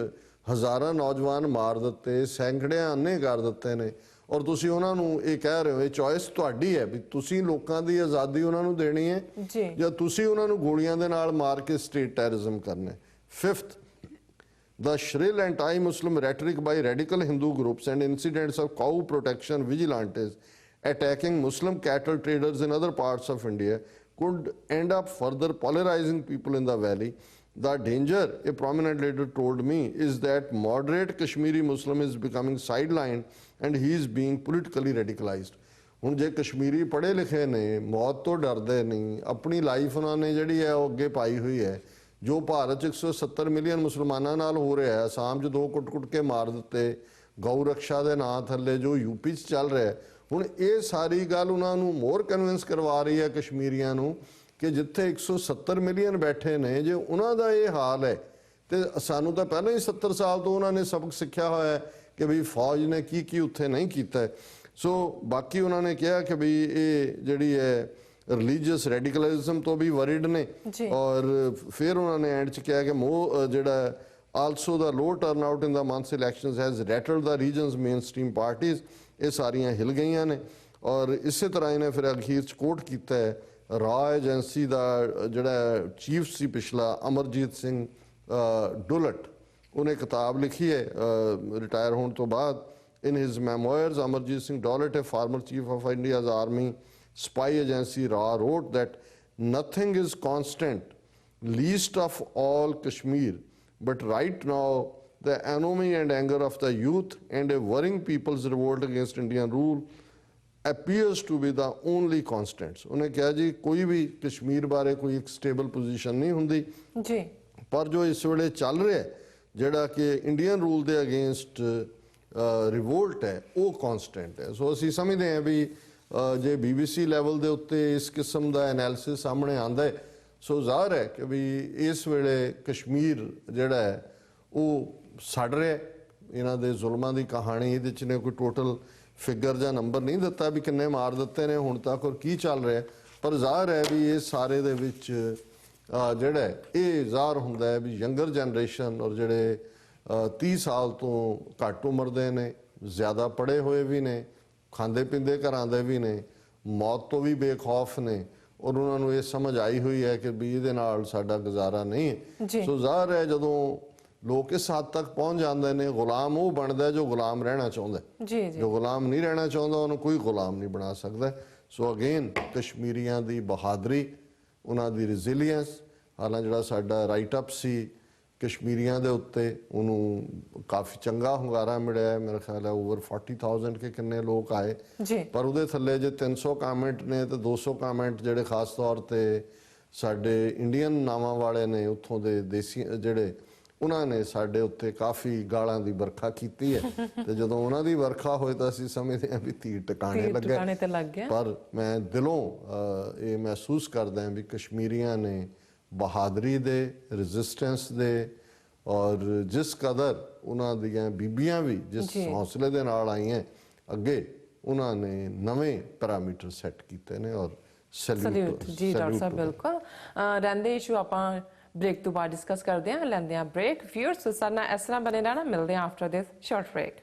ਹਜ਼ਾਰਾਂ ਨੌਜਵਾਨ ਮਾਰ ਦਿੱਤੇ, ਸੈਂਕੜਿਆਂ ਅੰਨੇ ਕਰ ਦਿੱਤੇ ਨੇ, ਔਰ ਤੁਸੀਂ ਉਹਨਾਂ ਨੂੰ ਇਹ ਕਹਿ ਰਹੇ ਹੋ ਇਹ ਚੋਇਸ ਤੁਹਾਡੀ ਹੈ ਵੀ ਤੁਸੀਂ ਲੋਕਾਂ ਦੀ ਆਜ਼ਾਦੀ ਉਹਨਾਂ ਨੂੰ ਦੇਣੀ ਹੈ ਜਾਂ ਤੁਸੀਂ ਉਹਨਾਂ ਨੂੰ ਗੋਲੀਆਂ ਦੇ ਨਾਲ ਮਾਰ ਕੇ ਸਟੇਟ ਟੈਰਰਿਜ਼ਮ ਕਰਨਾ ਹੈ। Fifth, the shrill anti-Muslim rhetoric by radical Hindu groups and incidents of cow protection vigilantes attacking Muslim cattle traders in other parts of India could end up further polarizing people in the valley. The danger, a prominent leader told me, is that moderate Kashmiri Muslim is becoming sidelined and he is being politically radicalized. ਹੁਣ ਜੇ ਕਸ਼ਮੀਰੀ ਪੜ੍ਹੇ ਲਿਖੇ ਨੇ, ਮੌਤ ਤੋਂ ਡਰਦੇ ਨਹੀਂ, ਆਪਣੀ ਲਾਈਫ ਉਹਨਾਂ ਨੇ ਜਿਹੜੀ ਹੈ ਉਹ ਅੱਗੇ ਪਾਈ ਹੋਈ ਹੈ। ਜੋ ਭਾਰਤ 'ਚ 170 ਮਿਲੀਅਨ ਮੁਸਲਮਾਨਾਂ ਨਾਲ ਹੋ ਰਿਹਾ ਹੈ, ਅਸਾਮ 'ਚ 2 ਕੁੱਟ-ਕੁੱਟ ਕੇ ਮਾਰ ਦਿੱਤੇ, ਗਊ ਰਕਸ਼ਾ ਦੇ ਨਾਂ ਥੱਲੇ ਜੋ ਯੂਪੀ 'ਚ ਚੱਲ ਰਿਹਾ, ਹੁਣ ਇਹ ਸਾਰੀ ਗੱਲ ਉਹਨਾਂ ਨੂੰ ਮੋਰ ਕਨਵਿੰਸ ਕਰਵਾ ਰਹੀ ਹੈ ਕਸ਼ਮੀਰੀਆਂ ਨੂੰ ਕਿ ਜਿੱਥੇ 170 ਮਿਲੀਅਨ ਬੈਠੇ ਨੇ, ਜੇ ਉਹਨਾਂ ਦਾ ਇਹ ਹਾਲ ਹੈ ਤੇ ਸਾਨੂੰ ਤਾਂ ਪਹਿਲਾਂ ਹੀ 70 ਸਾਲ ਤੋਂ ਉਹਨਾਂ ਨੇ ਸਬਕ ਸਿੱਖਿਆ ਹੋਇਆ ਹੈ ਕਿ ਵੀ ਫੌਜ ਨੇ ਕੀ ਕੀ ਉੱਥੇ ਨਹੀਂ ਕੀਤਾ। ਸੋ ਬਾਕੀ ਉਹਨਾਂ ਨੇ ਕਿਹਾ ਕਿ ਵੀ ਇਹ ਜਿਹੜੀ ਹੈ ਰਿਲੀਜੀਅਸ ਰੈਡੀਕਲਿਜ਼ਮ ਤੋਂ ਵੀ ਵਰਿਡ ਨੇ, ਔਰ ਫਿਰ ਉਹਨਾਂ ਨੇ ਐਂਡ 'ਚ ਕਿਹਾ ਕਿ ਜਿਹੜਾ also the low turnout in the month's elections has rattled the region's mainstream parties, ਇਹ ਸਾਰੀਆਂ ਹਿਲ ਗਈਆਂ ਨੇ। ਔਰ ਇਸੇ ਤਰ੍ਹਾਂ ਇਹਨੇ ਫਿਰ ਅਖੀਰ 'ਚ ਕੋਟ ਕੀਤਾ ਹੈ ਰਾਅ ਏਜੰਸੀ ਦਾ ਜਿਹੜਾ ਚੀਫ ਸੀ ਪਿਛਲਾ ਅਮਰਜੀਤ ਸਿੰਘ ਡੁਲਟ, ਉਹਨੇ ਕਿਤਾਬ ਲਿਖੀ ਹੈ ਰਿਟਾਇਰ ਹੋਣ ਤੋਂ ਬਾਅਦ। In his memoirs, Amarjit Singh Dolat, a former chief of India's army spy agency RAW, wrote that nothing is constant, least of all Kashmir, but right now the enemy and anger of the youth and a worrying people's revolt against Indian rule appears to be the only constants. ਉਹਨੇ ਕਿਹਾ ਜੀ ਕੋਈ ਵੀ ਕਸ਼ਮੀਰ ਬਾਰੇ ਕੋਈ ਇੱਕ stable position ਨਹੀਂ ਹੁੰਦੀ ਜੀ, ਪਰ ਜੋ ਇਸ ਵੇਲੇ ਚੱਲ ਰਿਹਾ ਜਿਹੜਾ ਕਿ ਇੰਡੀਅਨ ਰੂਲ ਦੇ ਅਗੇਂਸਟ ਰਿਵੋਲਟ ਹੈ ਉਹ ਕਨਸਟੈਂਟ ਹੈ। ਸੋ ਅਸੀਂ ਸਮਝਦੇ ਹਾਂ ਵੀ ਜੇ BBC ਲੈਵਲ ਦੇ ਉੱਤੇ ਇਸ ਕਿਸਮ ਦਾ ਐਨਾਲਿਸਿਸ ਸਾਹਮਣੇ ਆਉਂਦਾ ਹੈ, ਸੋ ਜ਼ਾਹਰ ਹੈ ਕਿ ਵੀ ਇਸ ਵੇਲੇ ਕਸ਼ਮੀਰ ਜਿਹੜਾ ਹੈ ਉਹ ਸੜ ਰਿਹਾ। ਇਹਨਾਂ ਦੇ ਜ਼ੁਲਮਾਂ ਦੀ ਕਹਾਣੀ ਇਹਦੇ 'ਚ ਨੇ ਕੋਈ ਟੋਟਲ ਫਿਗਰ ਜਾਂ ਨੰਬਰ ਨਹੀਂ ਦਿੱਤਾ ਵੀ ਕਿੰਨੇ ਮਾਰ ਦਿੱਤੇ ਨੇ ਹੁਣ ਤੱਕ ਔਰ ਕੀ ਚੱਲ ਰਿਹਾ, ਪਰ ਜ਼ਾਹਰ ਹੈ ਵੀ ਇਹ ਸਾਰੇ ਦੇ ਵਿੱਚ ਜਿਹੜਾ ਇਹ ਜ਼ਾਹਰ ਹੁੰਦਾ ਹੈ ਵੀ ਯੰਗਰ ਜਨਰੇਸ਼ਨ ਔਰ ਜਿਹੜੇ 30 ਸਾਲ ਤੋਂ ਘੱਟ ਉਮਰ ਦੇ ਨੇ, ਜ਼ਿਆਦਾ ਪੜ੍ਹੇ ਹੋਏ ਵੀ ਨੇ, ਖਾਂਦੇ ਪੀਂਦੇ ਘਰਾਂ ਦੇ ਵੀ ਨੇ, ਮੌਤ ਤੋਂ ਵੀ ਬੇਖੌਫ ਨੇ, ਔਰ ਉਹਨਾਂ ਨੂੰ ਇਹ ਸਮਝ ਆਈ ਹੋਈ ਹੈ ਕਿ ਵੀ ਇਹਦੇ ਨਾਲ ਸਾਡਾ ਗੁਜ਼ਾਰਾ ਨਹੀਂ ਹੈ। ਸੋ ਜ਼ਾਹਰ ਹੈ ਜਦੋਂ ਲੋਕ ਇਸ ਹੱਦ ਤੱਕ ਪਹੁੰਚ ਜਾਂਦੇ ਨੇ, ਗੁਲਾਮ ਉਹ ਬਣਦਾ ਜੋ ਗੁਲਾਮ ਰਹਿਣਾ ਚਾਹੁੰਦਾ, ਜੋ ਗੁਲਾਮ ਨਹੀਂ ਰਹਿਣਾ ਚਾਹੁੰਦਾ ਉਹਨੂੰ ਕੋਈ ਗੁਲਾਮ ਨਹੀਂ ਬਣਾ ਸਕਦਾ। ਸੋ ਅਗੇਨ ਕਸ਼ਮੀਰੀਆਂ ਦੀ ਬਹਾਦਰੀ, ਉਹਨਾਂ ਦੀ ਰੈਜ਼ੀਲੀਅੰਸ, ਹਾਲਾਂ ਜਿਹੜਾ ਸਾਡਾ ਰਾਈਟ ਅਪ ਸੀ ਕਸ਼ਮੀਰੀਆਂ ਦੇ ਉੱਤੇ ਉਹਨੂੰ ਕਾਫੀ ਚੰਗਾ ਹੁੰਗਾਰਾ ਮਿਲਿਆ। ਮੇਰੇ ਖਿਆਲ ਹੈ ਓਵਰ 40,000 ਕੇ ਕਿੰਨੇ ਲੋਕ ਆਏ, ਪਰ ਉਹਦੇ ਥੱਲੇ ਜੇ 300 ਕਾਮੈਂਟ ਨੇ ਤੇ 200 ਕਾਮੈਂਟ ਜਿਹੜੇ ਖਾਸ ਤੌਰ ਤੇ ਸਾਡੇ ਇੰਡੀਅਨ ਨਾਵਾਂ ਵਾਲੇ ਨੇ ਉੱਥੋਂ ਦੇ ਦੇਸੀ ਜਿਹੜੇ, ਉਹਨਾਂ ਨੇ ਸਾਡੇ ਉੱਤੇ ਕਾਫੀ ਗਾਲਾਂ ਦੀ ਵਰਖਾ ਕੀਤੀ ਹੈ ਤੇ ਜਦੋਂ ਉਹਨਾਂ ਦੀ ਵਰਖਾ ਹੋਏ ਤਾਂ ਅਸੀਂ ਸਮਝਦੇ ਹਾਂ ਵੀ ਤੀਰ ਟਿਕਾਣੇ ਲੱਗੇ। ਪਰ ਮੈਂ ਦਿਲੋਂ ਇਹ ਮਹਿਸੂਸ ਕਰਦਾ ਹਾਂ ਵੀ ਕਸ਼ਮੀਰੀਆਂ ਨੇ ਬਹਾਦਰੀ ਦੇ, ਰੈਜ਼ਿਸਟੈਂਸ ਦੇ, ਔਰ ਜਿਸ ਕਦਰ ਉਹਨਾਂ ਦੀਆਂ ਬੀਬੀਆਂ ਵੀ ਜਿਸ ਹੌਸਲੇ ਦੇ ਨਾਲ ਆਈਆਂ ਅੱਗੇ, ਉਹਨਾਂ ਨੇ ਨਵੇਂ ਪੈਰਾਮੀਟਰ ਸੈੱਟ ਕੀਤੇ ਨੇ ਔਰ ਸੈਲੂਟ ਜੀ ਡਾਕਟਰ ਸਾਹਿਬ। ਬਿਲਕੁਲ ਰਹਿੰਦੇ ਇਸ਼ੂ ਆਪਾਂ ਬ੍ਰੇਕ ਤੋਂ ਬਾਅਦ ਡਿਸਕਸ ਕਰਦੇ ਹਾਂ, ਲੈਂਦੇ ਹਾਂ ਬ੍ਰੇਕ। ਵਿਊਅਰਸ ਸਾਡੇ ਨਾਲ ਇਸ ਤਰ੍ਹਾਂ ਬਣੇ ਰਹਿਣਾ, ਮਿਲਦੇ ਹਾਂ ਆਫਟਰ ਦਿਸ ਸ਼ਾਰਟ ਬ੍ਰੇਕ।